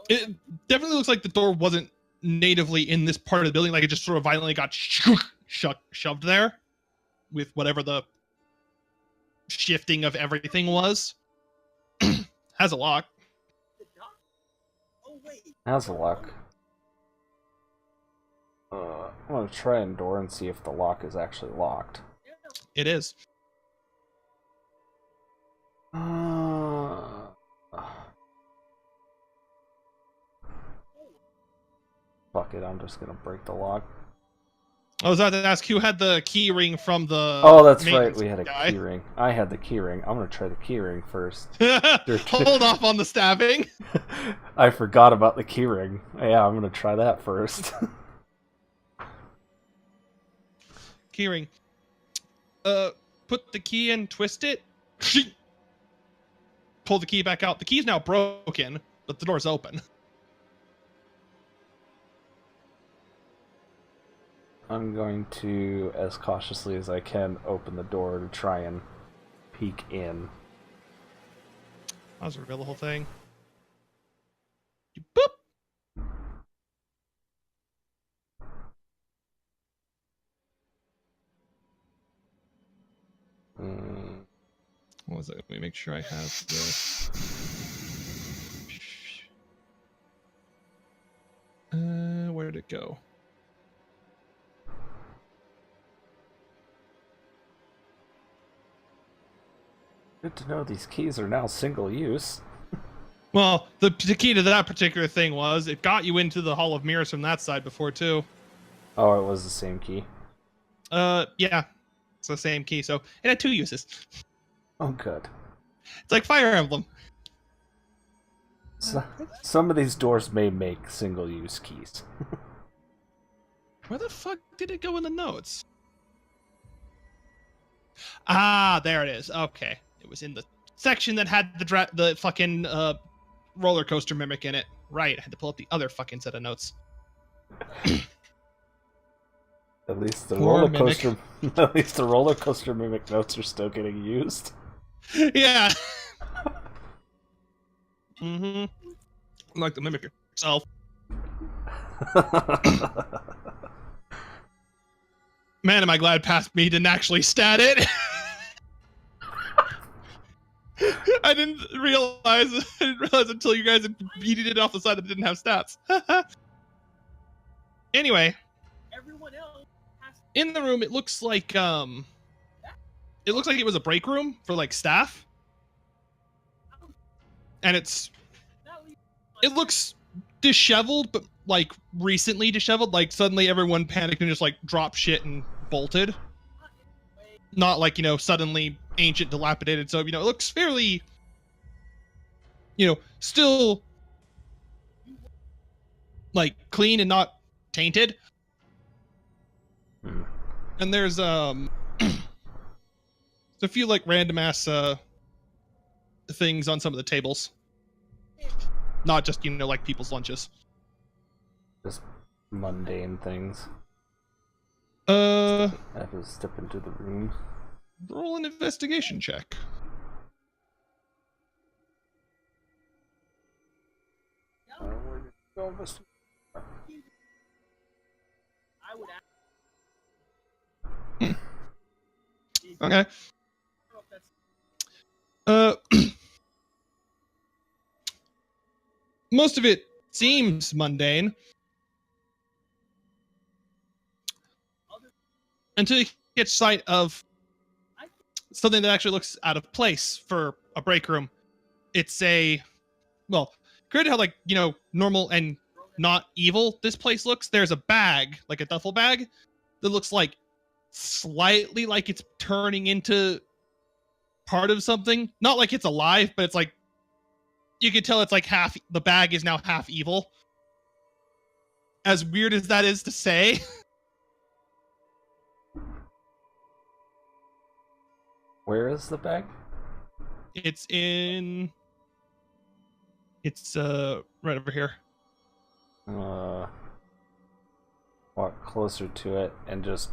S1: It definitely looks like the door wasn't natively in this part of the building, like it just sort of violently got shoved there with whatever the shifting of everything was. Has a lock.
S2: Has a lock. I'm gonna try and door and see if the lock is actually locked.
S1: It is.
S2: Fuck it, I'm just gonna break the lock.
S1: I was about to ask who had the key ring from the.
S2: Oh, that's right.
S1: maintenance
S2: We had a
S1: guy.
S2: key ring. I had the key ring. I'm gonna try the key ring first.
S1: Hold off on the stabbing.
S2: I forgot about the key ring. Yeah, I'm gonna try that first.
S1: Key ring. Put the key in, twist it. Pull the key back out. The key's now broken, but the door's open.
S2: I'm going to, as cautiously as I can, open the door to try and peek in.
S1: That was reveal the whole thing. Boop. What was it? Let me make sure I have the. Where did it go?
S2: Good to know these keys are now single use.
S1: Well, the key to that particular thing was it got you into the Hall of Mirrors from that side before too.
S2: Oh, it was the same key.
S1: Yeah, it's the same key, so it had 2 uses.
S2: Oh, good.
S1: It's like Fire Emblem.
S2: So, some of these doors may make single-use keys.
S1: Where the fuck did it go in the notes? Ah, there it is. Okay, it was in the section that had the fucking roller coaster mimic in it. Right, I had to pull up the other fucking set of notes.
S2: At least the
S1: Poor
S2: roller
S1: mimic.
S2: coaster. At least the roller coaster mimic notes are still getting used.
S1: Yeah. Like the mimic itself. Man, am I glad past me didn't actually stat it. I didn't realize until you guys had beaten it off the side that it didn't have stats. Anyway, in the room it looks like it was a break room for like staff. And it looks disheveled, but like recently disheveled. Like suddenly everyone panicked and just like dropped shit and bolted. Not like, suddenly ancient, dilapidated. So, it looks fairly, still like clean and not tainted. And there's a few like random ass things on some of the tables. Not just, like people's lunches.
S2: Just mundane things.
S1: I
S2: have to step into the room.
S1: Roll an investigation check. Okay. Most of it seems mundane. Until you get sight of something that actually looks out of place for a break room. It's compared to how normal and not evil this place looks, there's a bag, like a duffel bag, that looks like slightly like it's turning into part of something. Not like it's alive, but it's like you can tell it's like the bag is now half evil. As weird as that is to say.
S2: Where is the bag?
S1: It's right over here.
S2: Walk closer to it and just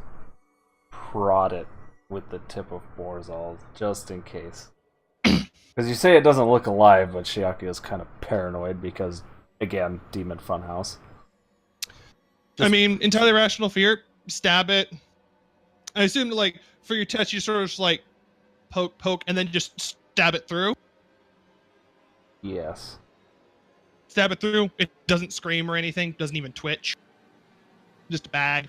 S2: prod it with the tip of Borzal, just in case. Because you say it doesn't look alive, but Shiaki is kind of paranoid because, again, Demon Funhouse.
S1: Entirely rational fear. Stab it. I assume, for your test, you sort of just, poke, and then just stab it through.
S2: Yes.
S1: Stab it through. It doesn't scream or anything. Doesn't even twitch. Just a bag.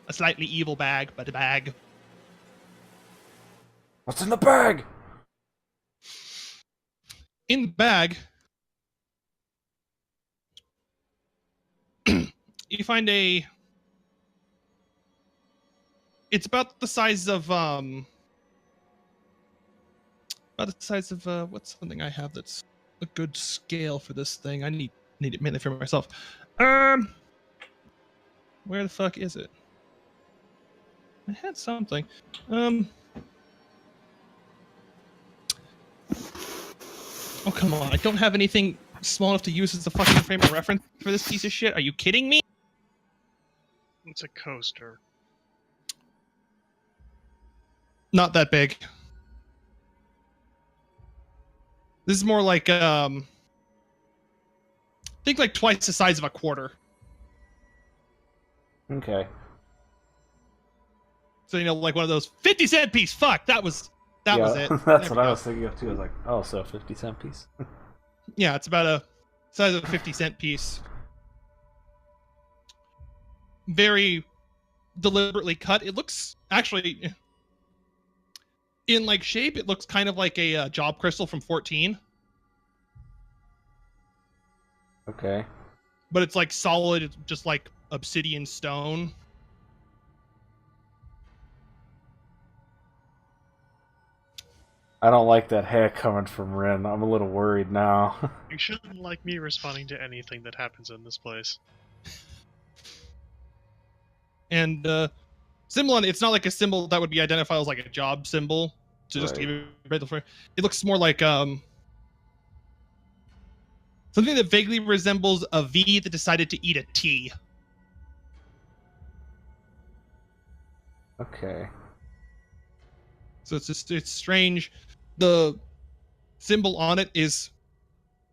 S1: A slightly evil bag, but a bag.
S2: What's in the bag?
S1: In the bag, you find a It's about the size of what's something I have that's a good scale for this thing. I need it mainly for myself. Where the fuck is it? I had something. Oh, come on. I don't have anything small enough to use as a fucking frame of reference for this piece of shit. Are you kidding me?
S5: It's a coaster.
S1: Not that big. This is more like, think like twice the size of a quarter.
S2: Okay.
S1: So, like one of those 50-cent piece. Fuck, that was it.
S2: That's what I was thinking of too. I was like, oh, so a 50-cent piece.
S1: Yeah, it's about a size of a 50-cent piece. Very deliberately cut. It looks actually, in like shape, it looks kind of like a job crystal from 14.
S2: Okay.
S1: But it's like solid, it's just like obsidian stone.
S2: I don't like that hair coming from Rin. I'm a little worried now.
S5: You shouldn't like me responding to anything that happens in this place.
S1: And symbol, it's not like a symbol that would be identified as like a job symbol. To just
S2: Right.
S1: give it, it looks more like something that vaguely resembles a V that decided to eat a T.
S2: Okay.
S1: So it's strange. The symbol on it is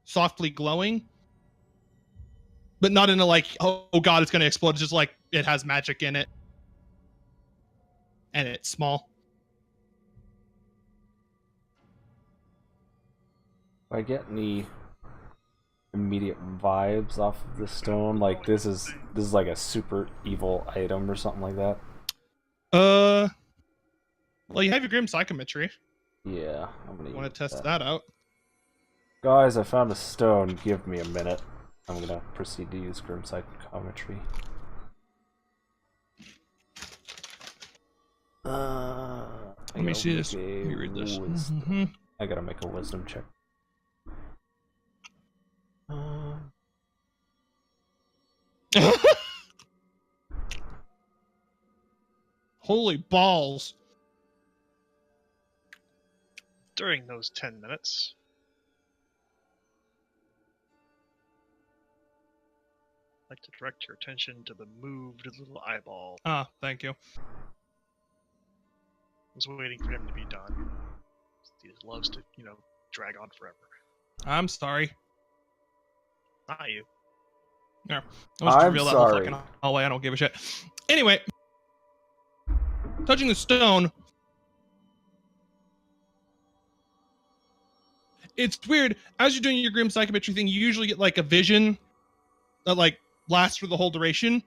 S1: softly glowing, but not in a like, oh god, it's gonna explode. It's just like it has magic in it, and it's small.
S2: Do I get any immediate vibes off of the stone? Like this is like a super evil item or something like that?
S1: Well, you have your Grim Psychometry.
S2: Yeah, I'm gonna
S1: Want
S2: use
S1: to test that out?
S2: Guys, I found a stone. Give me a minute. I'm gonna proceed to use Grim Psychometry.
S1: Let me see this. Let me read this.
S2: I gotta make a wisdom check.
S1: Holy balls.
S5: During those 10 minutes, I'd like to direct your attention to the moved little eyeball.
S1: Ah, thank you.
S5: I was waiting for him to be done. He just loves to, drag on forever.
S1: I'm sorry.
S5: Not you.
S1: No, I was
S2: I'm
S1: reveal that whole
S2: sorry.
S1: fucking hallway. I don't give a shit. Anyway, touching the stone. It's weird. As you're doing your Grim Psychometry thing, you usually get like a vision that like lasts for the whole duration.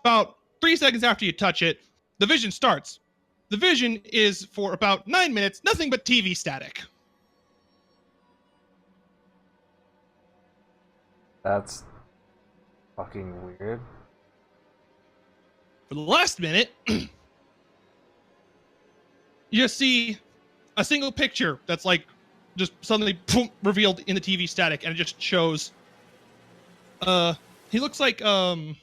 S1: About 3 seconds after you touch it, the vision starts. The vision is for about 9 minutes, nothing but TV static.
S2: That's fucking weird.
S1: For the last minute, you just see a single picture that's like just suddenly boom, revealed in the TV static, and it just shows he looks like a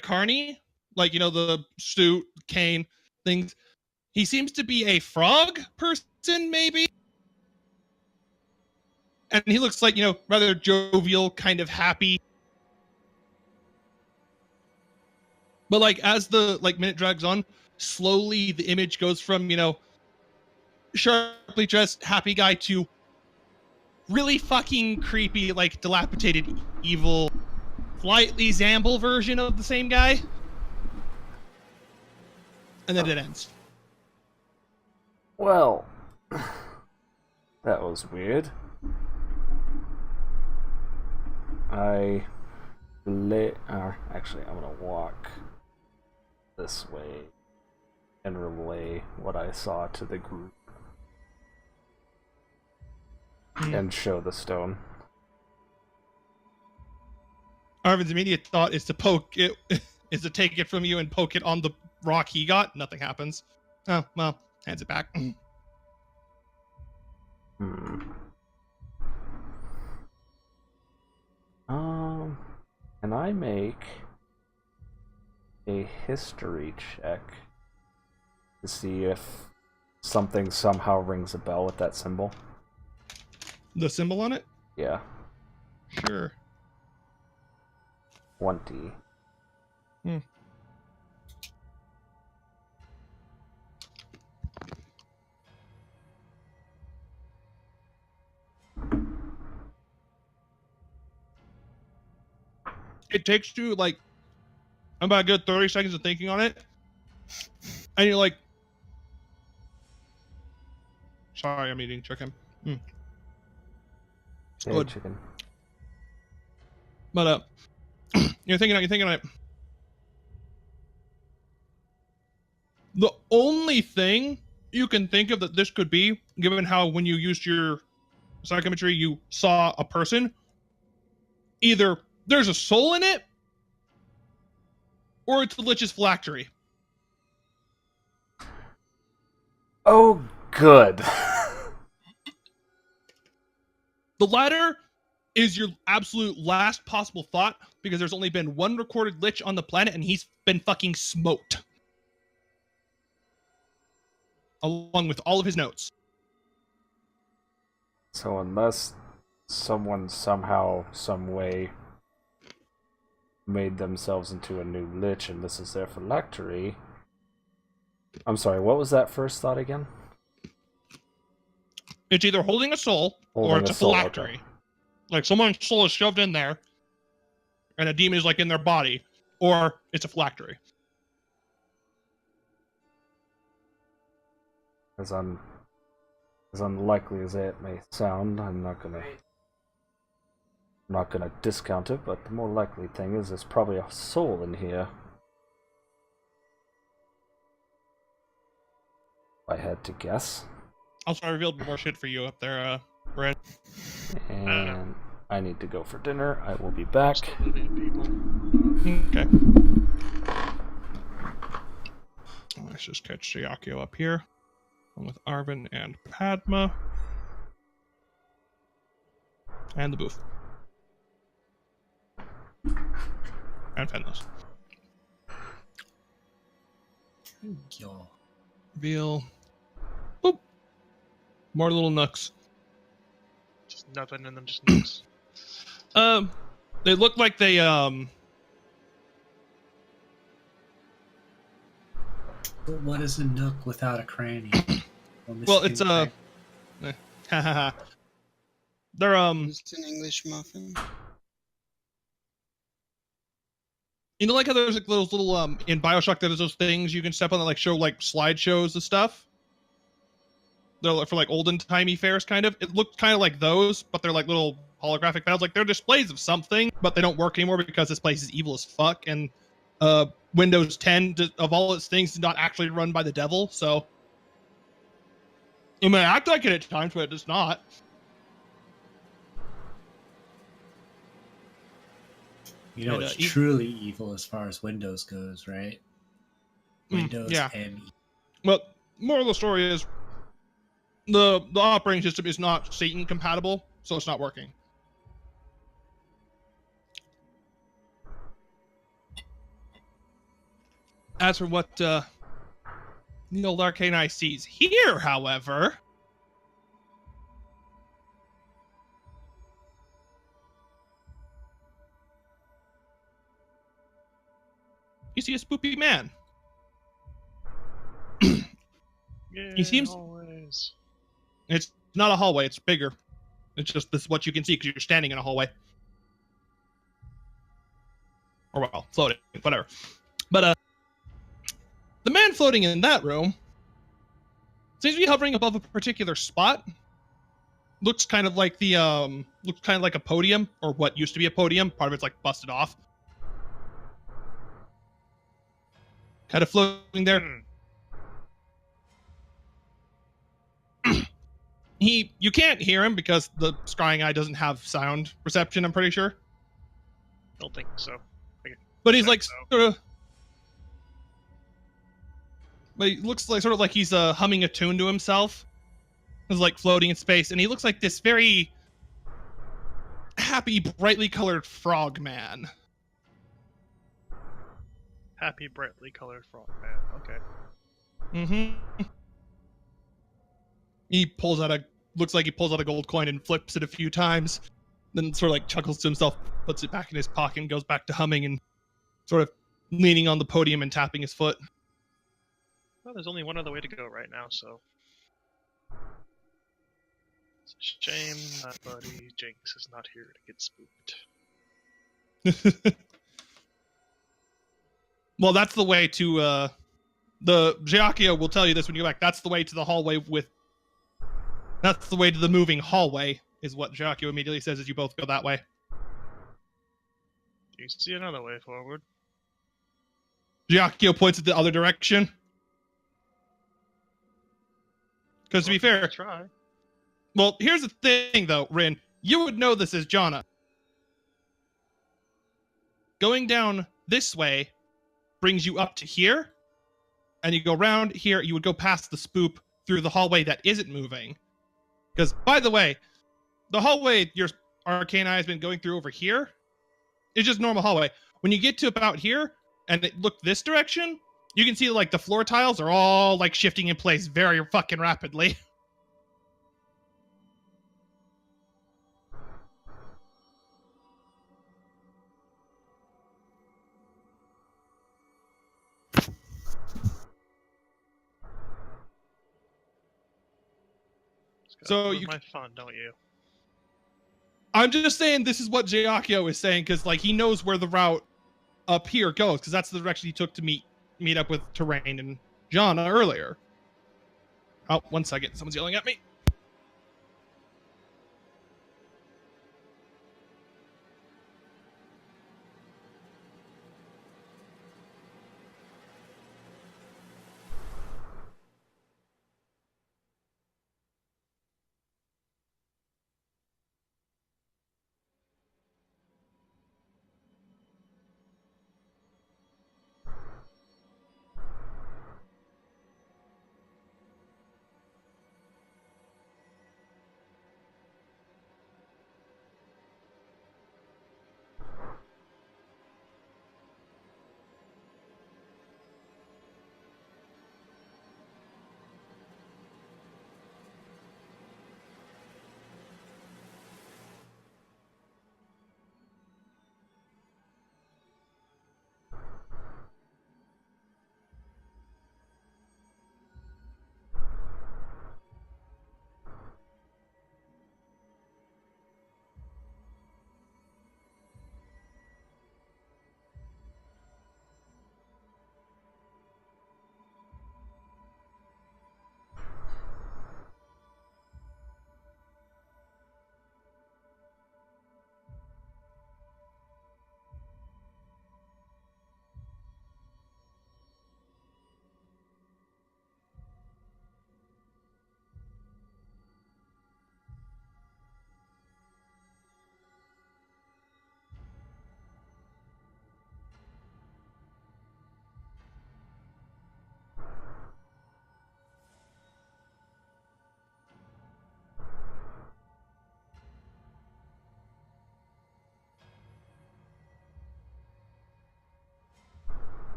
S1: carny, like the suit, cane, things. He seems to be a frog person, maybe. And he looks like, rather jovial, kind of happy. But like as the minute drags on, slowly the image goes from, sharply dressed happy guy to really fucking creepy, like dilapidated, evil, slightly Zamble version of the same guy. And then it ends.
S2: Well, that was weird. Actually, I'm gonna walk this way and relay what I saw to the group and show the stone.
S1: Arvin's immediate thought is to poke it, is to take it from you and poke it on the rock he got. Nothing happens. Oh, well, hands it back.
S2: Can I make a history check to see if something somehow rings a bell with that symbol?
S1: The symbol on it?
S2: Yeah.
S1: Sure.
S2: 20.
S1: It takes you like about a good 30 seconds of thinking on it, and you're like, sorry, I'm eating chicken.
S2: Hey,
S1: Good.
S2: chicken.
S1: But you're thinking on it. The only thing you can think of that this could be, given how when you used your psychometry you saw a person, either there's a soul in it, or it's the Lich's phylactery.
S2: Oh, good.
S1: The latter is your absolute last possible thought, because there's only been one recorded Lich on the planet, and he's been fucking smoked. Along with all of his notes.
S2: So unless someone somehow, some way made themselves into a new Lich and this is their phylactery... I'm sorry, what was that first thought again?
S1: It's either holding a soul, or it's a phylactery. Okay. Like someone's soul is shoved in there, and a demon is like in their body, or it's a phylactery.
S2: As unlikely as it may sound, I'm not gonna discount it, but the more likely thing is there's probably a soul in here. If I had to guess.
S1: Also, I revealed more shit for you up there, Brad.
S2: And I need to go for dinner. I will be back.
S1: Okay. Let's just catch Sayakio up here. With Arvin and Padma. And the booth. And Fenless. Reveal. Boop. More little nooks.
S5: Just nothing and then just nooks.
S1: They look like they,
S6: What is a nook without a cranny?
S1: well, it's they're
S4: It's an English muffin.
S1: you know, like how there's like those little in BioShock there's those things you can step on that like show like slideshows and stuff. They're like for like olden timey fairs kind of. It looked kind of like those, but they're like little holographic pads. Like they're displays of something, but they don't work anymore because this place is evil as fuck. And Windows 10 of all its things is not actually run by the devil. So it may act like it at times, but it's not.
S6: You know, it's truly evil as far as Windows goes, right? Windows
S1: yeah.
S6: ME.
S1: Well, moral of the story is the operating system is not Satan compatible, so it's not working. As for what the old arcane eye sees here, however, you see a spoopy man.
S5: Yeah,
S1: He seems.
S5: always.
S1: It's not a hallway. It's bigger. It's just this what you can see because you're standing in a hallway. Or well, floating, whatever. But the man floating in that room seems to be hovering above a particular spot. Looks kind of like the looks kind of like a podium, or what used to be a podium. Part of it's like busted off. Kind of floating there. You can't hear him because the scrying eye doesn't have sound reception, I'm pretty sure.
S5: Don't think so.
S1: But he's
S5: Check,
S1: like sort of. But he looks like sort of like he's humming a tune to himself. He's like floating in space, and he looks like this very happy, brightly colored frog man.
S5: Happy, brightly colored frog man. Okay.
S1: Mm-hmm. He pulls out looks like he pulls out a gold coin and flips it a few times, then sort of like chuckles to himself, puts it back in his pocket, and goes back to humming and sort of leaning on the podium and tapping his foot.
S5: Well, there's only one other way to go right now, so. It's a shame my buddy Jinx is not here to get spooked.
S1: Well, that's the way to the Giacchio will tell you this when you go back. That's the way to the hallway that's the way to the moving hallway, is what Giacchio immediately says as you both go that way.
S5: Do you see another way forward?
S1: Giacchio points at the other direction. Because to be fair,
S5: Try.
S1: well, here's the thing though, Rin. You would know this as Jana. Going down this way brings you up to here, and you go around here, you would go past the spoop through the hallway that isn't moving. Because, by the way, the hallway your arcane eye has been going through over here is just normal hallway. When you get to about here and look this direction, you can see like the floor tiles are all like shifting in place very fucking rapidly. So you
S5: my fun, don't you?
S1: I'm just saying this is what Giacchio is saying, because like he knows where the route up here goes, because that's the direction he took to meet up with Terrain and Jana earlier. Oh, 1 second. Someone's yelling at me.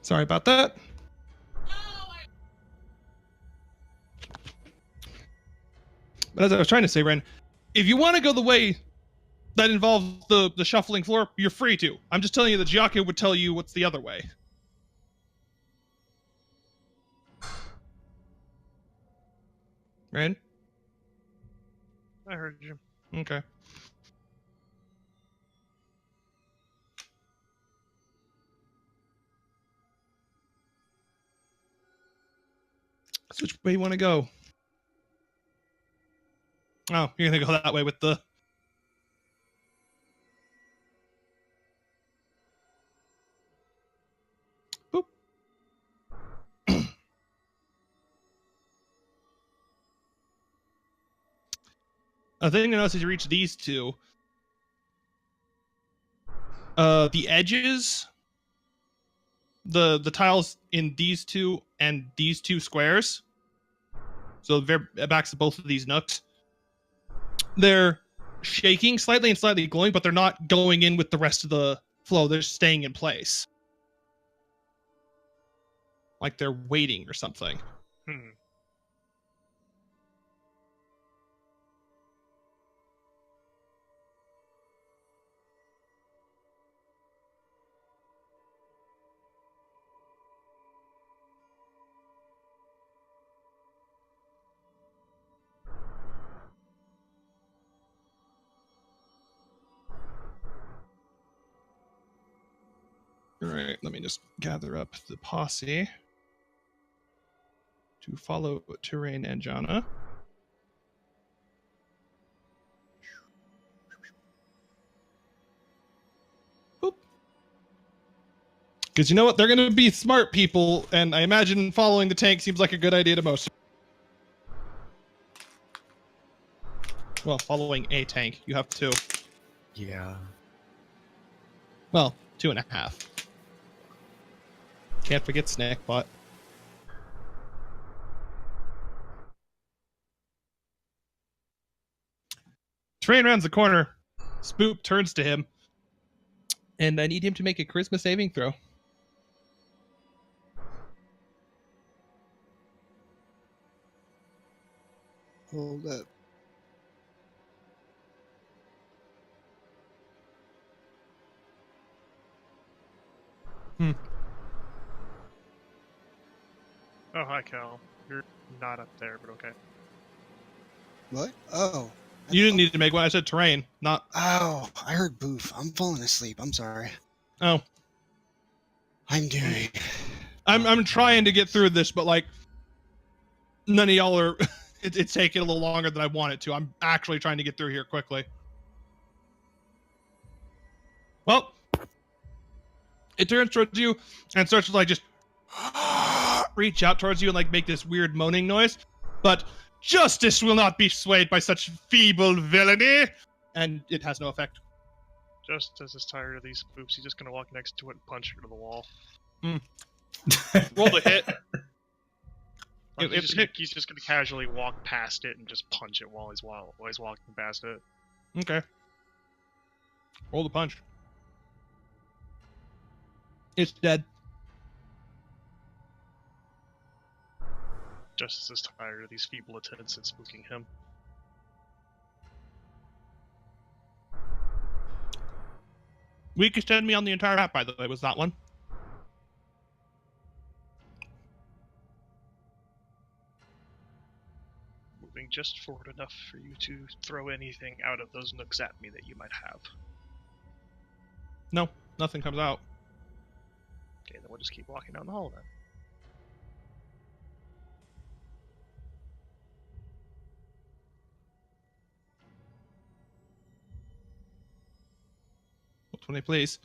S1: Sorry about that. But as I was trying to say, Ren, if you want to go the way that involves the shuffling floor, you're free to. I'm just telling you that Giacchio would tell you what's the other way. Ren?
S5: I heard you.
S1: Okay. So which way you want to go? Oh, you're gonna go that way with the... Boop. A thing to notice as you reach these two, the edges, the tiles in these two and these two squares, so the backs of both of these nooks, they're shaking slightly and slightly glowing, but they're not going in with the rest of the flow. They're staying in place, like they're waiting or something. All right, let me just gather up the posse to follow Terrain and Jana. Because you know what? They're going to be smart people, and I imagine following the tank seems like a good idea to most. Well, following a tank. You have two.
S3: Yeah.
S1: Well, 2.5. Can't forget Snackbot. Train rounds the corner. Spoop turns to him. And I need him to make a charisma saving throw.
S4: Hold up.
S5: Oh, hi, Cal. You're not up there, but okay.
S4: What? Oh.
S1: You didn't need to make one. I said terrain, not...
S4: Oh, I heard boof. I'm falling asleep. I'm sorry.
S1: Oh.
S4: I'm doing...
S1: I'm trying to get through this, but, like, none of y'all are... it's taking a little longer than I want it to. I'm actually trying to get through here quickly. Well, it turns towards you and starts to, like, just reach out towards you and, like, make this weird moaning noise. But justice will not be swayed by such feeble villainy! And it has no effect.
S5: Justice is tired of these spoops. He's just gonna walk next to it and punch it to the wall.
S1: Roll the hit.
S5: He's just gonna casually walk past it and just punch it while he's walking past it.
S1: Okay. Roll the punch. It's dead.
S5: Justice is tired of these feeble attempts at spooking him.
S1: Weakest enemy on the entire map, by the way, was that one.
S5: Moving just forward enough for you to throw anything out of those nooks at me that you might have.
S1: No, nothing comes out.
S5: Okay, then we'll just keep walking down the hall then.
S1: Roll 20, please.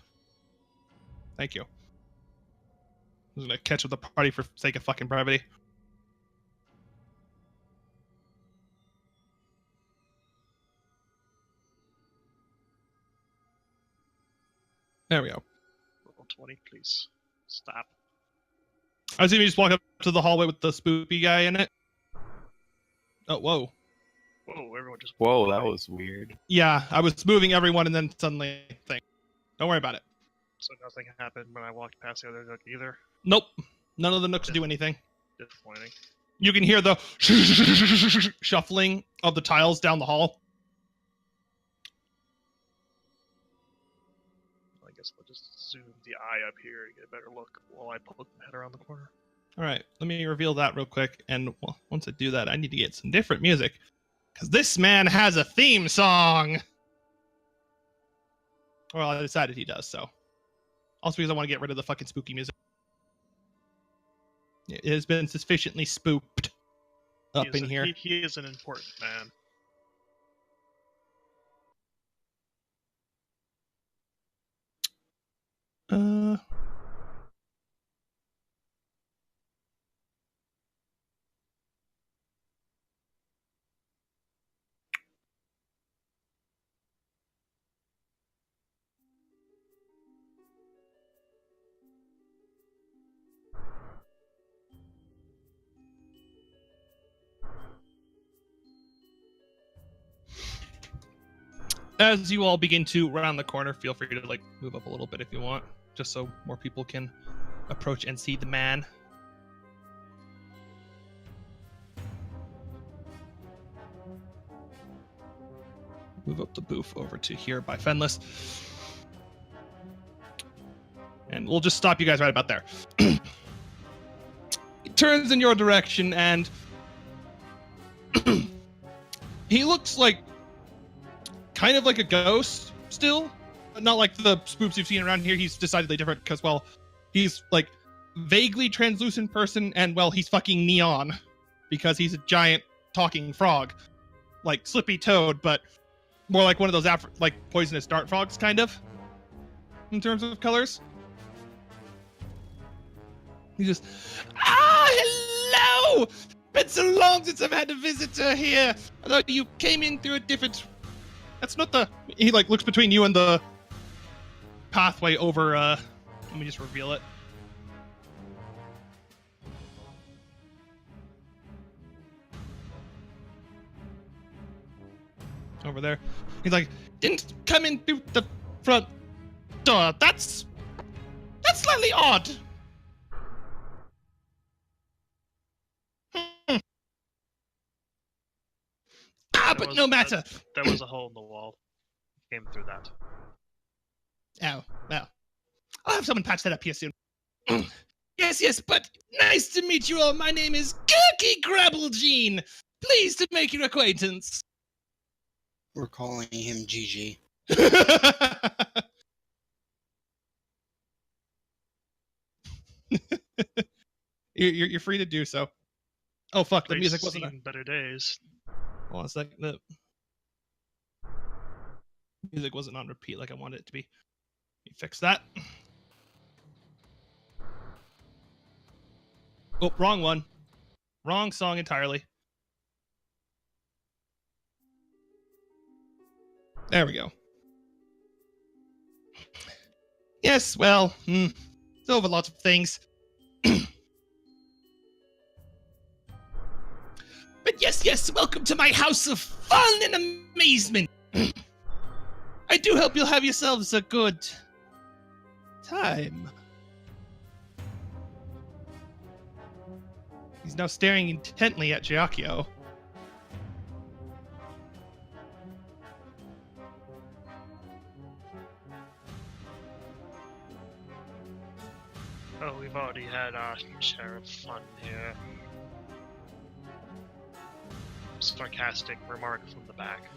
S1: Thank you. I was gonna catch with the party for sake of fucking brevity. There we go.
S5: Roll 20, please. Stop.
S1: I assume you just walk up to the hallway with the spoopy guy in it. Oh, whoa.
S5: Whoa, everyone just...
S3: Whoa, that was weird.
S1: Yeah, I was moving everyone and then suddenly... Don't worry about it.
S5: So nothing happened when I walked past the other nook either?
S1: Nope. None of the nooks do anything.
S5: Disappointing.
S1: You can hear the shuffling of the tiles down the hall.
S5: I guess I'll just zoom the eye up here to get a better look while I poke my head around the corner.
S1: All right, let me reveal that real quick. And well, once I do that, I need to get some different music. Because this man has a theme song! Well, I decided he does, so. Also because I want to get rid of the fucking spooky music. It has been sufficiently spooked up in here.
S5: He is an important man.
S1: As you all begin to round the corner, feel free to like move up a little bit if you want, just so more people can approach and see the man. Move up the booth over to here by Fenless. And we'll just stop you guys right about there. He turns in your direction and he looks like kind of like a ghost still. Not like the spoofs you've seen around here. He's decidedly different because, well, he's like vaguely translucent person and, well, he's fucking neon because he's a giant talking frog. Like Slippy Toad, but more like one of those like poisonous dart frogs, kind of, in terms of colors. He just, hello! Been so long since I've had a visitor here. I thought you came in through a different... That's not the... He, like, looks between you and the pathway over, let me just reveal it. Over there. He's like, didn't come in through the front door. That's slightly odd. But no matter.
S5: There was a hole in the wall. Came through that.
S1: Oh, well. I'll have someone patch that up here soon. Yes, but nice to meet you all. My name is Gurky Grabblejean. Pleased to make your acquaintance.
S4: We're calling him GG.
S1: You're free to do so. Oh fuck, the music wasn't
S5: seen better days.
S1: Hold on a second. The music wasn't on repeat like I wanted it to be. Let me fix that. Oh, wrong one. Wrong song entirely. There we go. Yes, well, it's over lots of things. But yes, welcome to my house of fun and amazement. I do hope you'll have yourselves a good time. He's now staring intently at Giacchio.
S5: Oh, we've already had our share of fun here. Sarcastic remark from the back.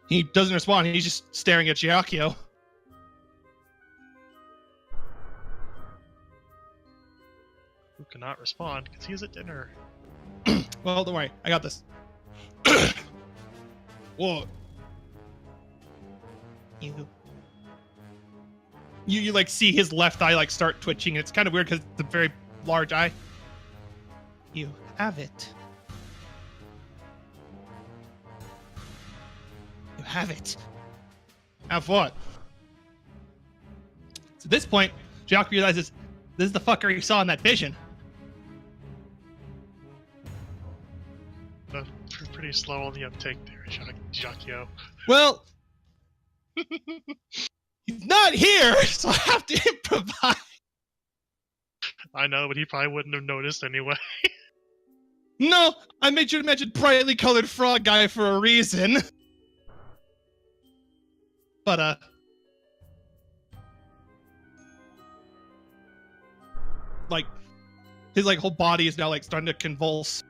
S1: He doesn't respond. He's just staring at Giacchio.
S5: Who cannot respond because he's at dinner.
S1: Well, don't worry. I got this. Whoa. You like see his left eye like start twitching. It's kind of weird because it's a very large eye. You have it. You have it. Have what? So at this point, Jacques realizes this is the fucker he saw in that vision.
S5: Pretty slow on the uptake there, Giacchio.
S1: Well, he's not here, so I have to improvise.
S5: I know, but he probably wouldn't have noticed anyway.
S1: No, I made you to mention brightly colored frog guy for a reason. But, like, his, like, whole body is now, like, starting to convulse.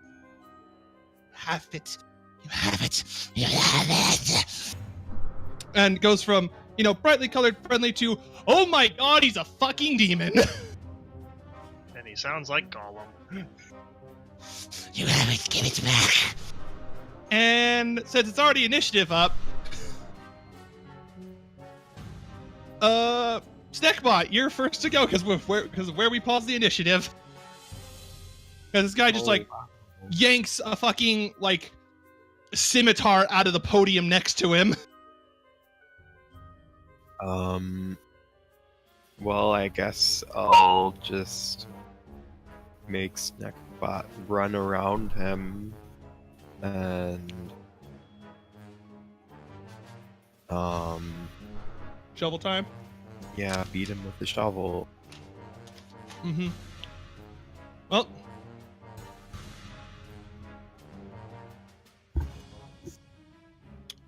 S1: Have it. You have it. You have it. And goes from, you know, brightly colored friendly to, oh my god, he's a fucking demon.
S5: And he sounds like Gollum.
S1: You have it. Give it back. And since it's already initiative up, Snackbot, you're first to go because where we pause the initiative. Because this guy just yanks a fucking like scimitar out of the podium next to him.
S3: Well, I guess I'll just make Snackbot run around him and
S1: Shovel time.
S3: Yeah, beat him with the shovel.
S1: Mm-hmm. Well,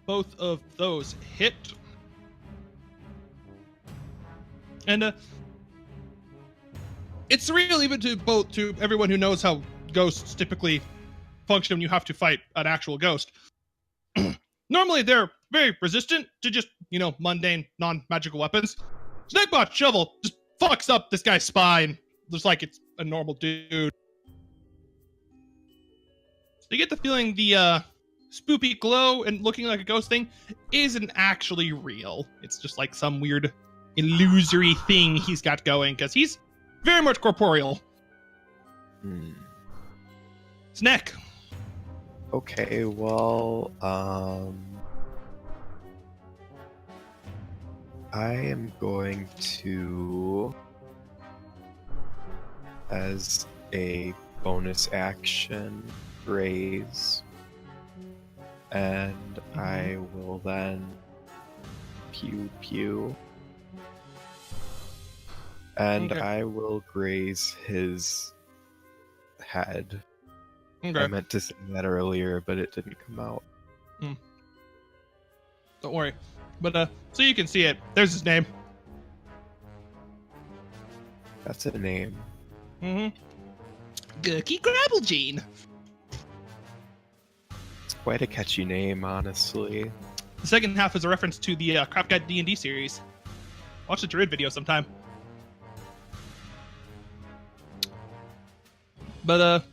S1: both of those hit. And it's real even to everyone who knows how ghosts typically function when you have to fight an actual ghost. Normally they're very resistant to just, mundane, non-magical weapons. Snakebot shovel just fucks up this guy's spine just like it's a normal dude. So you get the feeling the spoopy glow and looking like a ghost thing isn't actually real. It's just like some weird illusory thing he's got going, because he's very much corporeal. Snack.
S3: Okay, well, I am going to, as a bonus action, raise, and I will then pew pew, and
S1: Okay.
S3: I will graze his head.
S1: Okay.
S3: I meant to say that earlier, but it didn't come out.
S1: Don't worry. But so you can see it. There's his name.
S3: That's a name.
S1: Mm-hmm. Gurky Grabblegene.
S3: It's quite a catchy name, honestly.
S1: The second half is a reference to the Crap Guide D&D series. Watch the Druid video sometime. But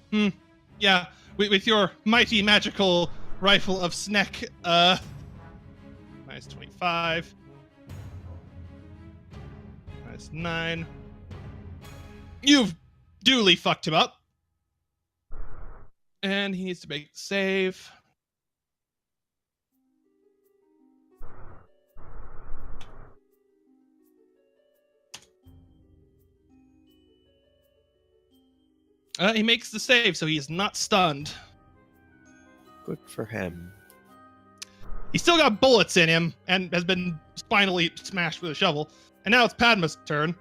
S1: yeah, with your mighty magical rifle of Sneck, minus 25, minus 9. You've duly fucked him up. And he needs to make the save. He makes the save, so he is not stunned.
S3: Good for him.
S1: He's still got bullets in him and has been spinally smashed with a shovel. And now it's Padma's turn.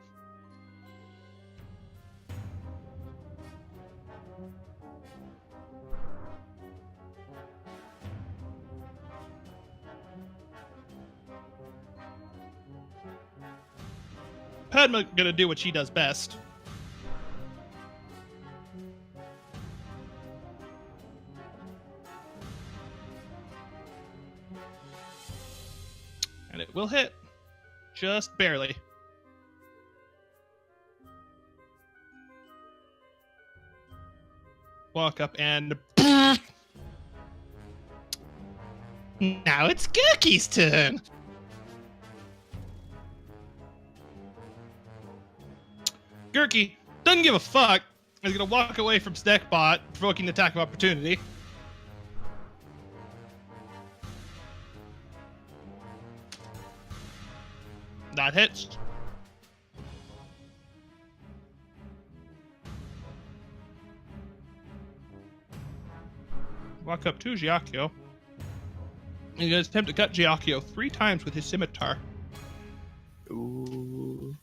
S1: Padma gonna do what she does best. And it will hit. Just barely. Walk up and... Now it's Gurky's turn! Gurky doesn't give a fuck. He's gonna walk away from Snackbot, provoking the attack of opportunity. That hits. Walk up to Giacchio. He's gonna attempt to cut Giacchio 3 times with his scimitar.
S3: Ooh.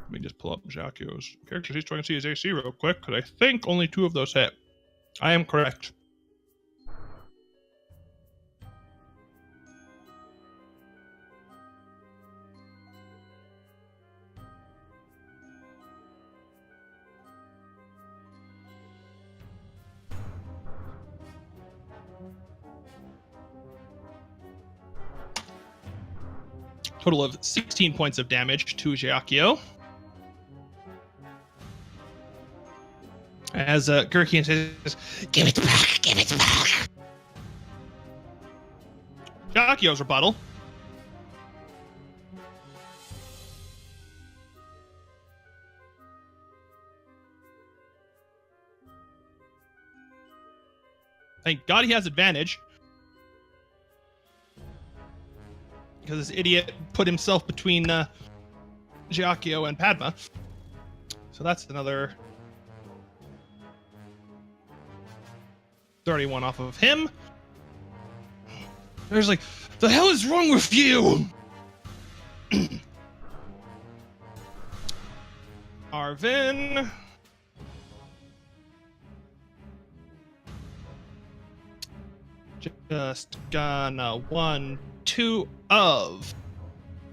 S1: Let me just pull up Giacchio's character. He's trying to see his AC real quick, because I think only 2 of those hit. I am correct. Total of 16 points of damage to Giacchio. As Gurky says, "Give it back, give it back." Giacchio's rebuttal. Thank God he has advantage. Because this idiot put himself between Giacchio and Padma. So that's another 31 off of him. There's like, the hell is wrong with you? Arvin. Just gonna 1, 2 of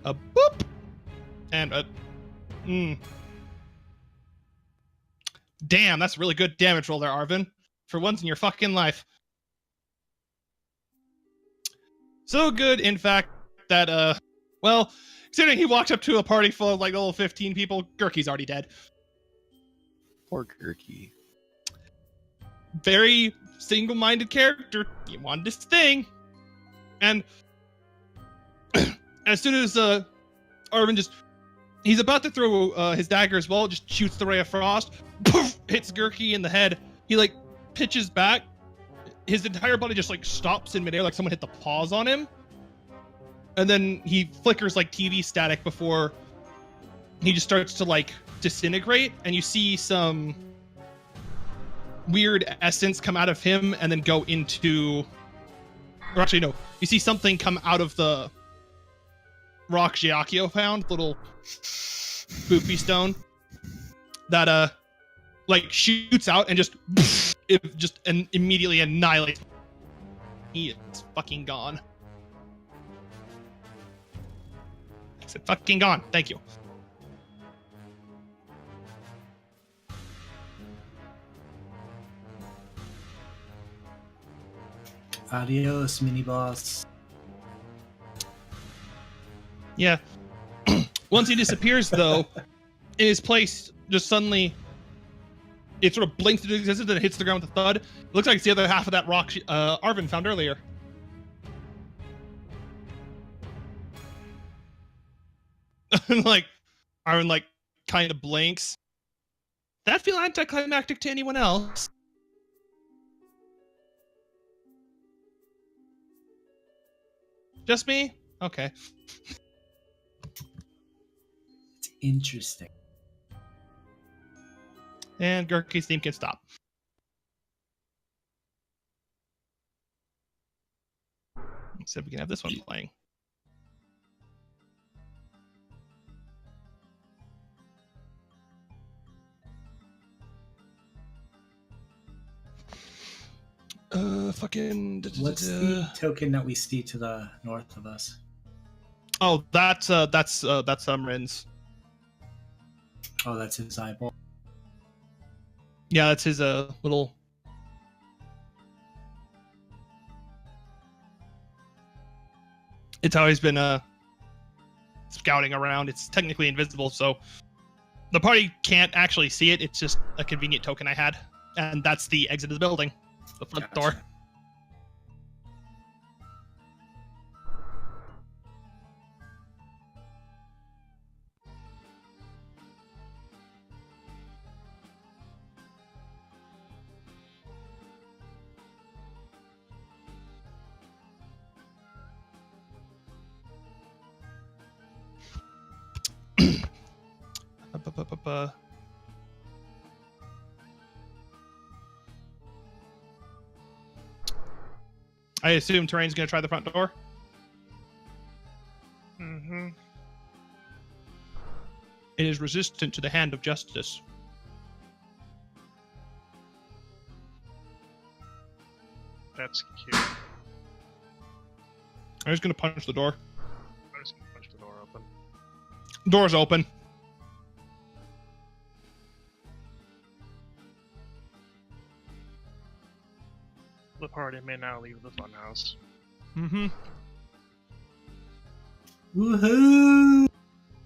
S1: a boop and a Damn, that's really good damage roll there, Arvin. For once in your fucking life. So good, in fact, that well, considering he walked up to a party full of like little 15 people, Gurky's already dead.
S3: Poor Gurky.
S1: Very single-minded character. He wanted this thing. And as soon as Arvin he's about to throw his dagger as well, just shoots the ray of frost, poof, hits Gurky in the head. He like pitches back. His entire body just like stops in midair, like someone hit the pause on him. And then he flickers like TV static before he just starts to like disintegrate, and you see some weird essence come out of him and then go into, or actually no, you see something come out of the rock Giacchio found, little poopy stone that like shoots out and just immediately annihilates. He is fucking gone. I said fucking gone. Thank you.
S6: Adios, mini boss.
S1: Yeah. Once he disappears, though, in his place, just suddenly, it sort of blinks into existence and it hits the ground with a thud. It looks like it's the other half of that rock Arvin found earlier. Like, Arvin, like, kind of blinks. That feel anticlimactic to anyone else? Just me? Okay.
S6: It's interesting.
S1: And Gurky's theme can stop. So we can have this one playing. Fucking.
S6: What's the token that we see to the north of us?
S1: Oh, that's Rin's.
S6: Oh, that's his eyeball.
S1: Yeah, that's his little. It's always been scouting around. It's technically invisible, so the party can't actually see it. It's just a convenient token I had, and that's the exit of the building, the front door. I assume Terrain's gonna try the front door.
S5: Mm-hmm.
S1: It is resistant to the hand of justice.
S5: That's cute.
S1: I'm just gonna punch the door.
S5: I'm just gonna punch the door open.
S1: Door's open.
S5: The party may now leave the funhouse.
S1: Mm-hmm.
S6: Woohoo!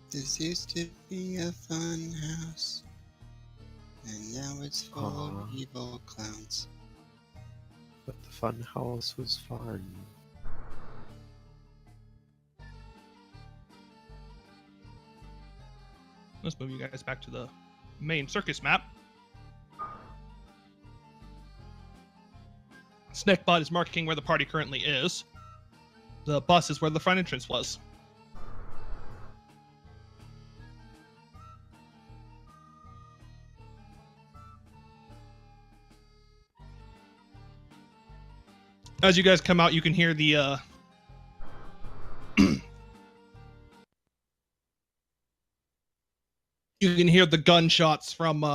S4: This used to be a fun house, and now it's full of evil clowns.
S3: But the fun house was fun.
S1: Let's move you guys back to the main circus map. Snakebot is marking where the party currently is. The bus is where the front entrance was. As you guys come out, you can hear the you can hear the gunshots from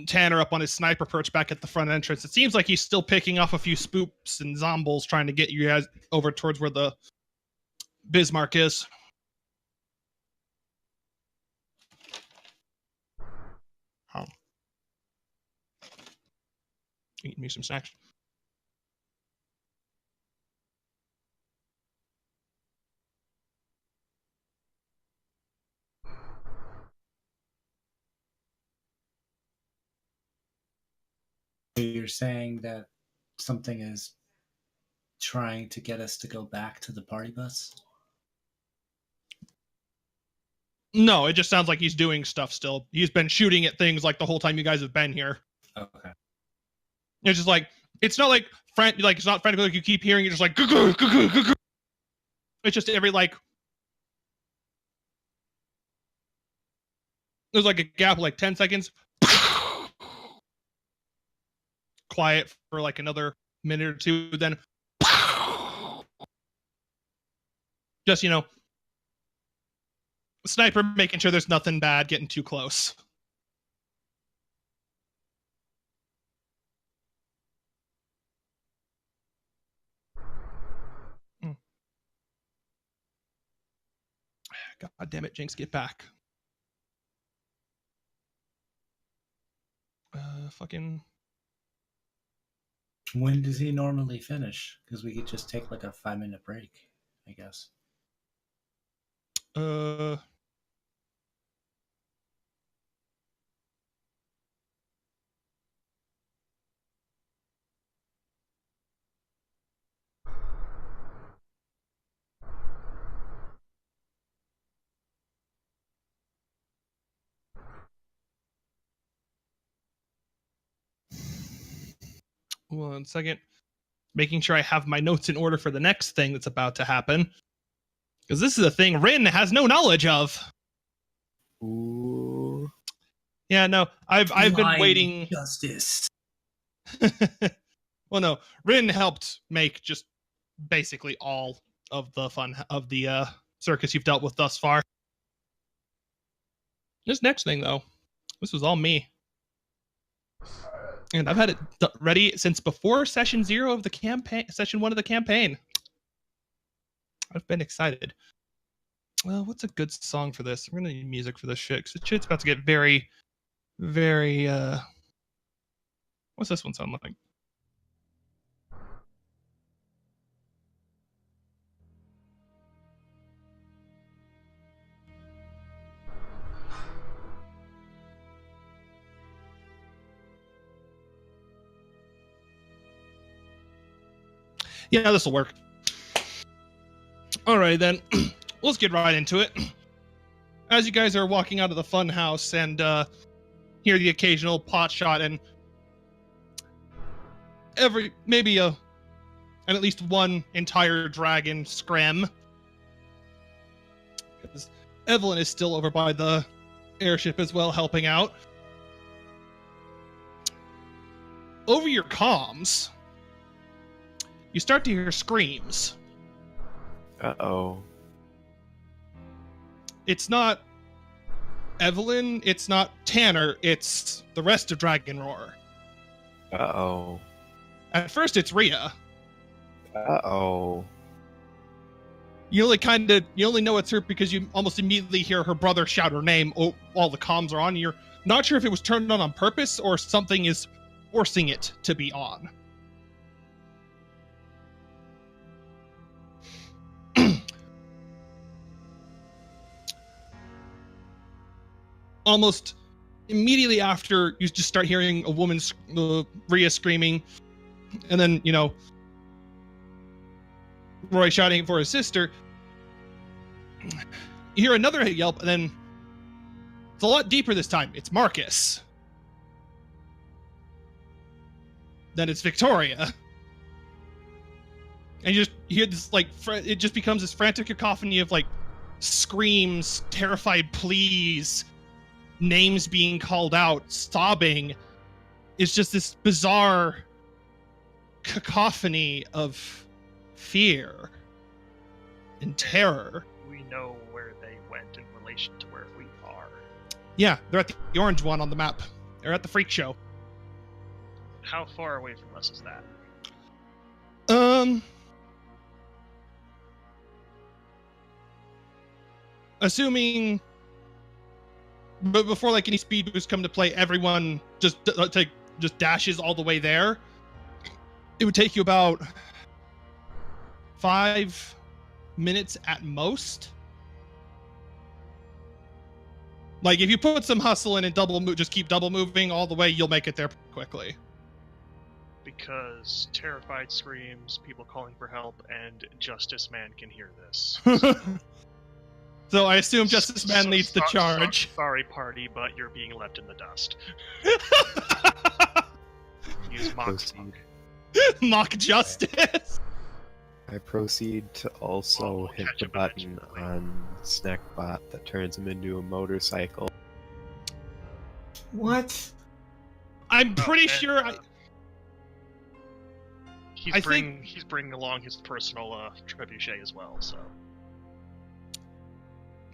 S1: Tanner up on his sniper perch back at the front entrance. It seems like he's still picking off a few spoops and zombies trying to get you guys over towards where the Bismarck is. Oh. Eat me some snacks.
S6: You're saying that something is trying to get us to go back to the party bus?
S1: No, it just sounds like he's doing stuff still. He's been shooting at things like the whole time you guys have been here.
S6: Okay.
S1: It's just like, it's not like it's not frantic like you keep hearing it, just like it's just every like there's like a gap of like 10 seconds. Quiet for like another minute or two, then just, you know, sniper making sure there's nothing bad getting too close. God damn it, Jinx, get back. Fucking.
S6: When does he normally finish? Because we could just take like a 5-minute break, I guess.
S1: One second. Making sure I have my notes in order for the next thing that's about to happen. Because this is a thing Rin has no knowledge of.
S3: Ooh.
S1: Yeah, no, I've been waiting.
S6: Justice.
S1: Well, no, Rin helped make just basically all of the fun of the circus you've dealt with thus far. This next thing, though, this was all me. And I've had it ready since before session 0 of the campaign, session 1 of the campaign. I've been excited. Well, what's a good song for this? We're gonna need music for this shit, because the shit's about to get very, very, what's this one sound like? Yeah, this will work. All right, then. Let's get right into it. As you guys are walking out of the fun house and hear the occasional pot shot and maybe and at least one entire dragon scram. Because Evelyn is still over by the airship as well, helping out. Over your comms, you start to hear screams.
S3: Uh-oh.
S1: It's not Evelyn, it's not Tanner, it's the rest of Dragon Roar.
S3: Uh-oh.
S1: At first, it's Rhea.
S3: Uh-oh.
S1: You only know it's her because you almost immediately hear her brother shout her name while the comms are on. You're not sure if it was turned on purpose or something is forcing it to be on. Almost immediately after, you just start hearing a woman, Rhea screaming, and then, you know, Roy shouting for his sister. You hear another yelp, and then it's a lot deeper this time. It's Marcus. Then it's Victoria. And you just hear this, like, it just becomes this frantic cacophony of, like, screams, terrified pleas, names being called out, sobbing. It's just this bizarre cacophony of fear and terror.
S5: We know where they went in relation to where we are.
S1: Yeah, they're at the orange one on the map. They're at the freak show.
S5: How far away from us is that?
S1: Assuming, but before like any speed boosts come to play, everyone just dashes all the way there. It would take you about 5 minutes at most. Like if you put some hustle in and just keep double moving all the way, you'll make it there quickly.
S5: Because terrified screams, people calling for help, and Justice Man can hear this.
S1: So I assume Justice Man leads the charge.
S5: Sorry, party, but you're being left in the dust. Use mock.
S1: Mock justice.
S3: I proceed to also hit the button on Snackbot that turns him into a motorcycle.
S6: What?
S1: I'm pretty sure.
S5: He's bringing along his personal trebuchet as well. So.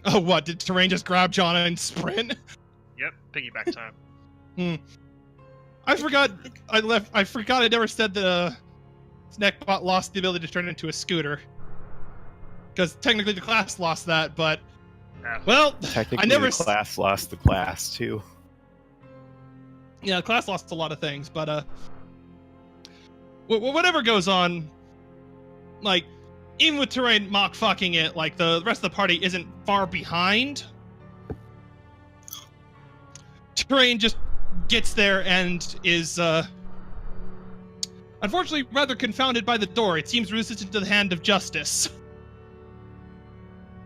S1: Oh, what? Did Terrain just grab John and sprint?
S5: Yep, piggyback time.
S1: I forgot. I forgot. I never said the Snackbot lost the ability to turn into a scooter. Because technically the class lost that, but well,
S3: Technically,
S1: I never.
S3: the class lost the class too.
S1: Yeah, the class lost a lot of things, but whatever goes on, like. Even with Terrain mock fucking it, like the rest of the party isn't far behind. Terrain just gets there and is, unfortunately rather confounded by the door. It seems resistant to the hand of justice.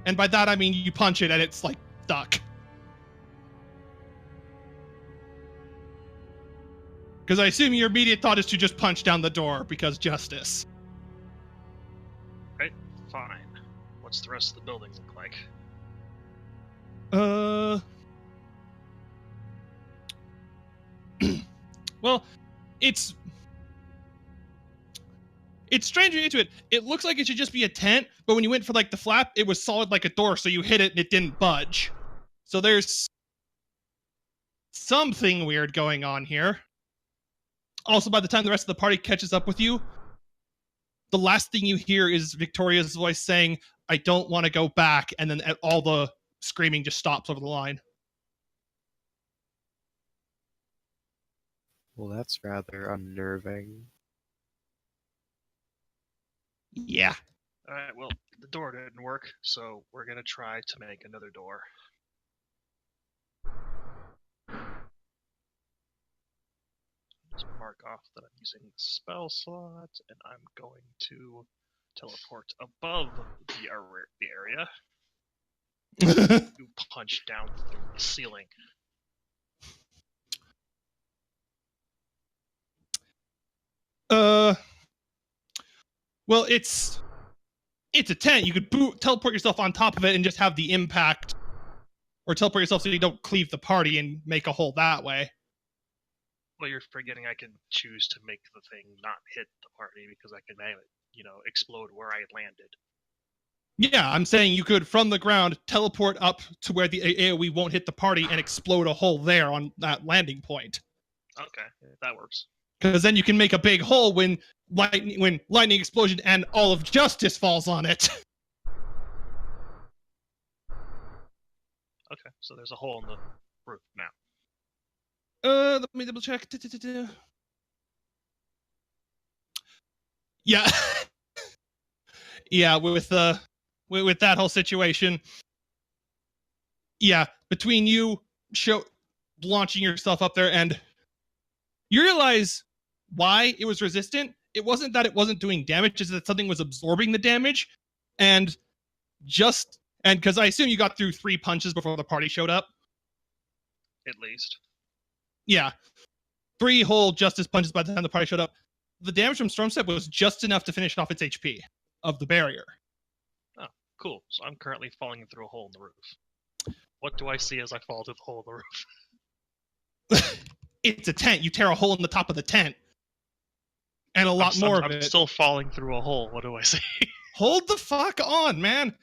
S1: And by that I mean you punch it and it's like stuck. Because I assume your immediate thought is to just punch down the door because justice.
S5: Fine. What's the rest of the building look like?
S1: Well, it's strangely into it. It looks like it should just be a tent, but when you went for like the flap, it was solid like a door, so you hit it and it didn't budge. So there's something weird going on here. Also, by the time the rest of the party catches up with you, the last thing you hear is Victoria's voice saying, "I don't want to go back," and then all the screaming just stops over the line.
S3: Well, that's rather unnerving.
S1: Yeah.
S5: Alright, well, the door didn't work, so we're gonna try to make another door. Just mark off that I'm using the spell slot, and I'm going to teleport above the area. You punch down through the ceiling.
S1: Well, it's a tent. You could teleport yourself on top of it and just have the impact, or teleport yourself so you don't cleave the party and make a hole that way.
S5: Well, you're forgetting I can choose to make the thing not hit the party because I can have it, explode where I landed.
S1: Yeah, I'm saying you could, from the ground, teleport up to where the AoE won't hit the party and explode a hole there on that landing point.
S5: Okay, that works.
S1: Because then you can make a big hole when lightning explosion and all of justice falls on it.
S5: Okay, so there's a hole in the roof now.
S1: Let me double check. Yeah. Yeah, with that whole situation. Yeah, between you launching yourself up there and you realize why it was resistant. It wasn't that it wasn't doing damage, it's that something was absorbing the damage. And because I assume you got through 3 punches before the party showed up.
S5: At least.
S1: Yeah. 3 whole justice punches by the time the party showed up. The damage from Storm Step was just enough to finish off its HP of the barrier.
S5: Oh, cool. So I'm currently falling through a hole in the roof. What do I see as I fall through the hole in the roof?
S1: It's a tent. You tear a hole in the top of the tent. And a lot more of
S5: I'm
S1: it.
S5: still falling through a hole. What do I say?
S1: Hold the fuck on, man.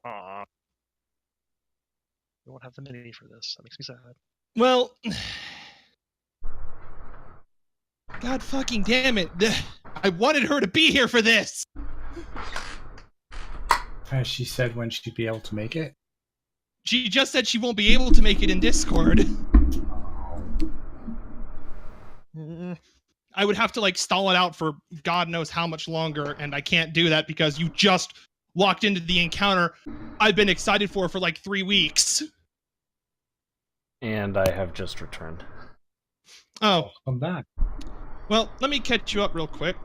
S5: Aw. We won't have the mini for this. That makes me sad.
S1: Well, God fucking damn it. I wanted her to be here for this.
S6: As she said when she'd be able to make it.
S1: She just said she won't be able to make it in Discord. I would have to like stall it out for God knows how much longer, and I can't do that because you just walked into the encounter I've been excited for like 3 weeks.
S2: And I have just returned.
S1: Oh,
S6: Come back.
S1: well, let me catch you up real quick.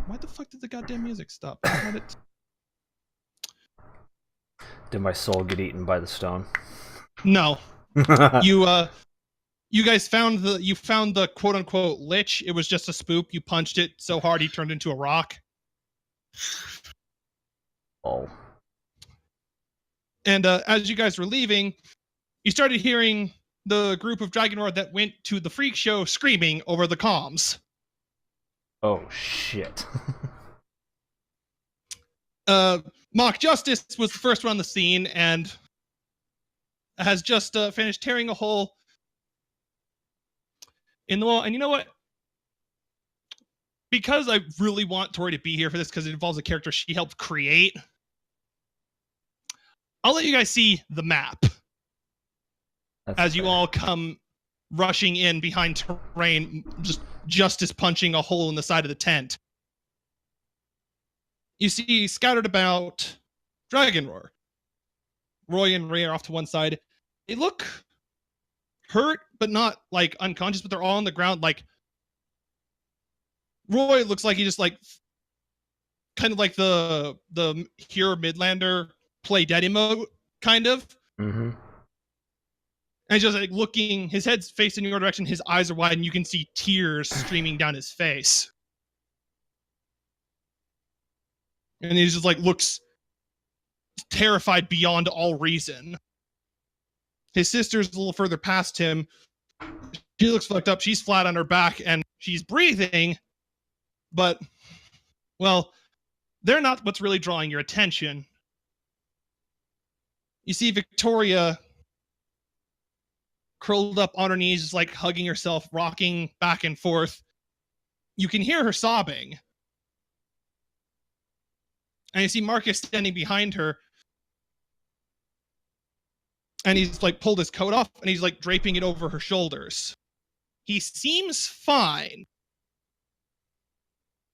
S1: Why the fuck did the goddamn music stop?
S2: Did my soul get eaten by the stone?
S1: No. You guys found the quote unquote lich. It was just a spook. You punched it so hard he turned into a rock.
S2: Oh.
S1: And as you guys were leaving, you started hearing the group of Dragonlord that went to the freak show screaming over the comms.
S2: Oh shit.
S1: Mock Justice was the first one on the scene and has just finished tearing a hole in the wall. And you know what? Because I really want Tori to be here for this because it involves a character she helped create, I'll let you guys see the map.
S2: That's
S1: as you
S2: fair.
S1: all come rushing in behind terrain, just Justice punching a hole in the side of the tent. You see scattered about Dragonroar. Roy and Ray are off to one side. They look hurt, but not like unconscious, but they're all on the ground. Like Roy looks like he just like kind of like the Hero Midlander play dead emote kind of.
S2: Mm-hmm.
S1: And he's just like looking, his head's facing your direction, his eyes are wide, and you can see tears streaming down his face. And he just like looks terrified beyond all reason. His sister's a little further past him. She looks fucked up. She's flat on her back and she's breathing, but, well, they're not what's really drawing your attention. You see Victoria curled up on her knees, just like hugging herself, rocking back and forth. You can hear her sobbing. And you see Marcus standing behind her. And he's like pulled his coat off and he's like draping it over her shoulders. He seems fine.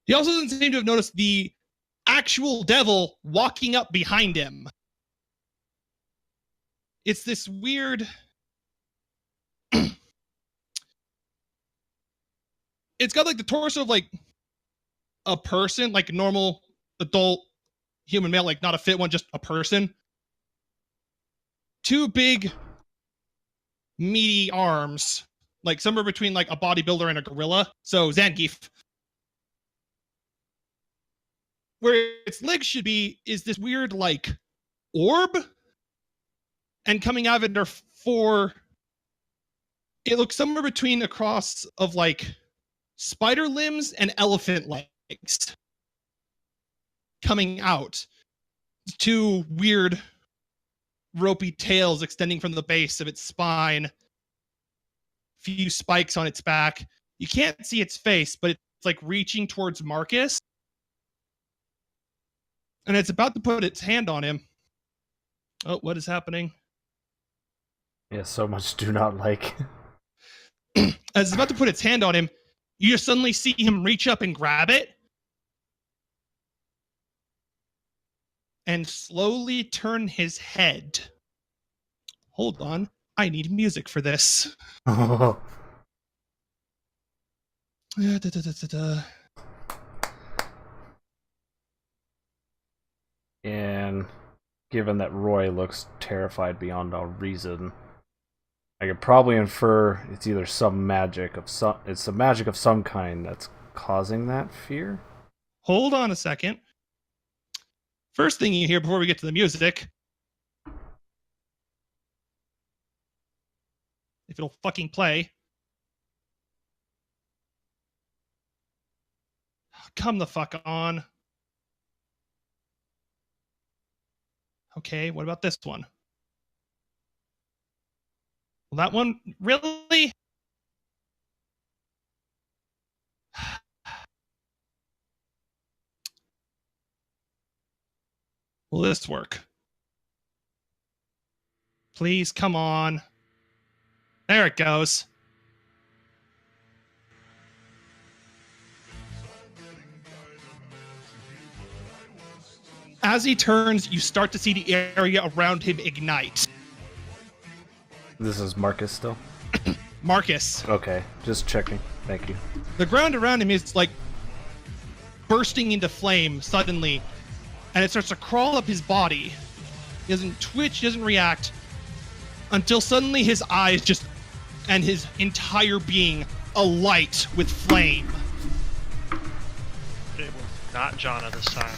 S1: He also doesn't seem to have noticed the actual devil walking up behind him. It's this weird... It's got like the torso of like a person, like a normal adult human male, like not a fit one, just a person. Two big meaty arms, like somewhere between like a bodybuilder and a gorilla. So Zangief. Where its legs should be is this weird like orb. And coming out of it are four, it looks somewhere between a cross of like spider limbs and elephant legs coming out. Two weird ropey tails extending from the base of its spine. Few spikes on its back. You can't see its face, but it's like reaching towards Marcus. And it's about to put its hand on him. Oh, what is happening?
S2: Yeah, so much do not like.
S1: As it's about to put its hand on him, you just suddenly see him reach up and grab it. And slowly turn his head. Hold on. I need music for this.
S2: And given that Roy looks terrified beyond all reason, I could probably infer it's either some magic of some kind that's causing that fear.
S1: Hold on a second. First thing you hear before we get to the music. If it'll fucking play. Come the fuck on. Okay, what about this one? Well, that one, really? Will this work? Please, come on. There it goes. As he turns, you start to see the area around him ignite.
S2: This is Marcus still?
S1: Marcus.
S2: Okay, just checking. Thank you.
S1: The ground around him is like bursting into flame suddenly, and it starts to crawl up his body. He doesn't twitch, he doesn't react, until suddenly his eyes just, and his entire being, alight with flame.
S5: It was not Jonna this time.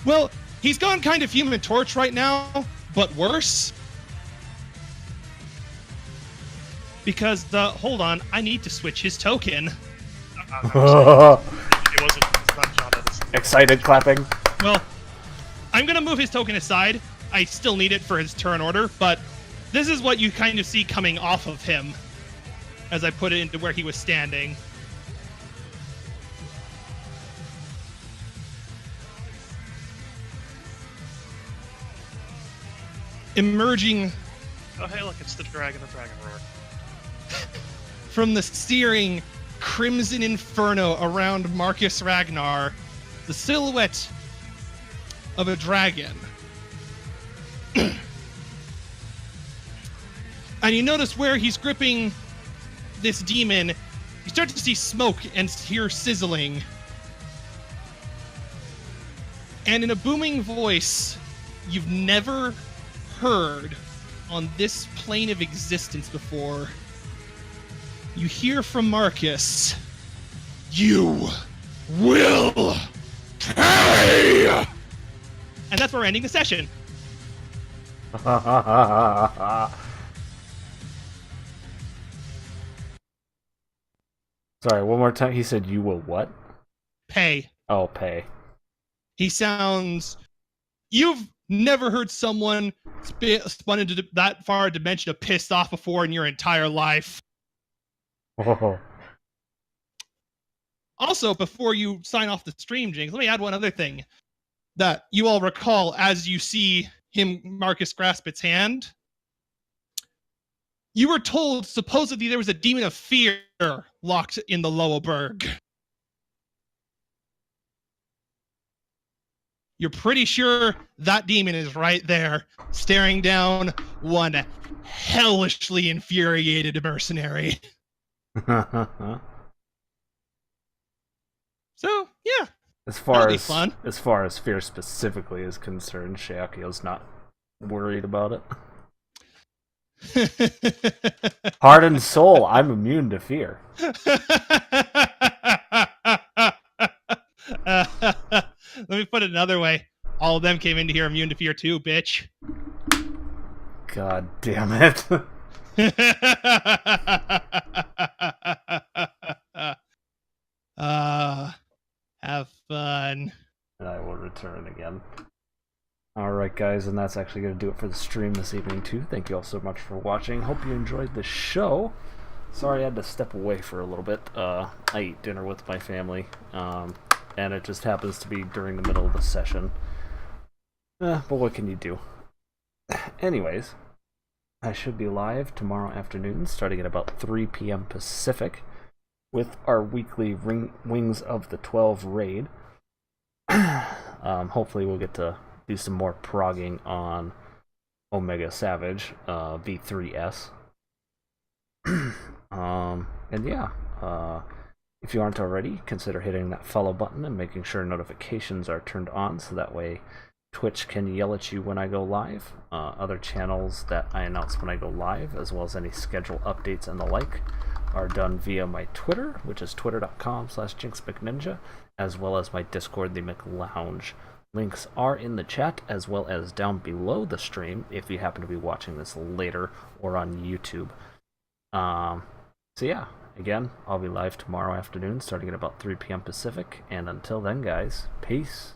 S1: Well, he's gone kind of Human Torch right now, but worse. Because hold on, I need to switch his token.
S5: It wasn't. It's not Jonna this time.
S2: Excited clapping.
S1: Well, I'm gonna move his token aside. I still need it for his turn order, but this is what you kind of see coming off of him as I put it into where he was standing. Emerging
S5: Oh, hey, look, it's the Dragon of Dragon Roar.
S1: from the searing crimson inferno around Marcus Ragnar, the silhouette of a dragon. And you notice where he's gripping this demon, you start to see smoke and hear sizzling. And in a booming voice you've never heard on this plane of existence before, you hear from Marcus, "You will pay!" And that's where we're ending the session.
S2: Sorry, one more time. He said you will what?
S1: Pay.
S2: Oh, pay.
S1: He sounds... You've never heard someone spun into that far a dimension of pissed off before in your entire life.
S2: Oh.
S1: Also, before you sign off the stream, Jinx, let me add one other thing that you all recall as you see him, Marcus, grasp its hand. You were told supposedly there was a demon of fear locked in the Lowerberg. You're pretty sure that demon is right there, staring down one hellishly infuriated mercenary. So, yeah.
S2: As far
S1: That'll be
S2: as
S1: fun.
S2: as far as fear specifically is concerned, Shaokyo's not worried about it. Heart and soul, I'm immune to fear.
S1: Let me put it another way. All of them came into here immune to fear too, bitch.
S2: God damn it.
S1: Have fun.
S2: And I will return again. Alright guys, and that's actually going to do it for the stream this evening too. Thank you all so much for watching. Hope you enjoyed the show. Sorry I had to step away for a little bit. I eat dinner with my family, and it just happens to be during the middle of the session. But what can you do? Anyways, I should be live tomorrow afternoon, starting at about 3 p.m. Pacific, with our weekly Wings of the 12 raid. Hopefully we'll get to do some more progging on Omega Savage, V3S. And yeah, if you aren't already, consider hitting that follow button and making sure notifications are turned on, so that way Twitch can yell at you when I go live. Other channels that I announce when I go live, as well as any schedule updates and the like, are done via my Twitter, which is twitter.com/JinxMcNinja, as well as my Discord, the McLounge. Links are in the chat as well as down below the stream if you happen to be watching this later or on YouTube. So yeah, again, I'll be live tomorrow afternoon starting at about 3 p.m. Pacific. And until then, guys, peace.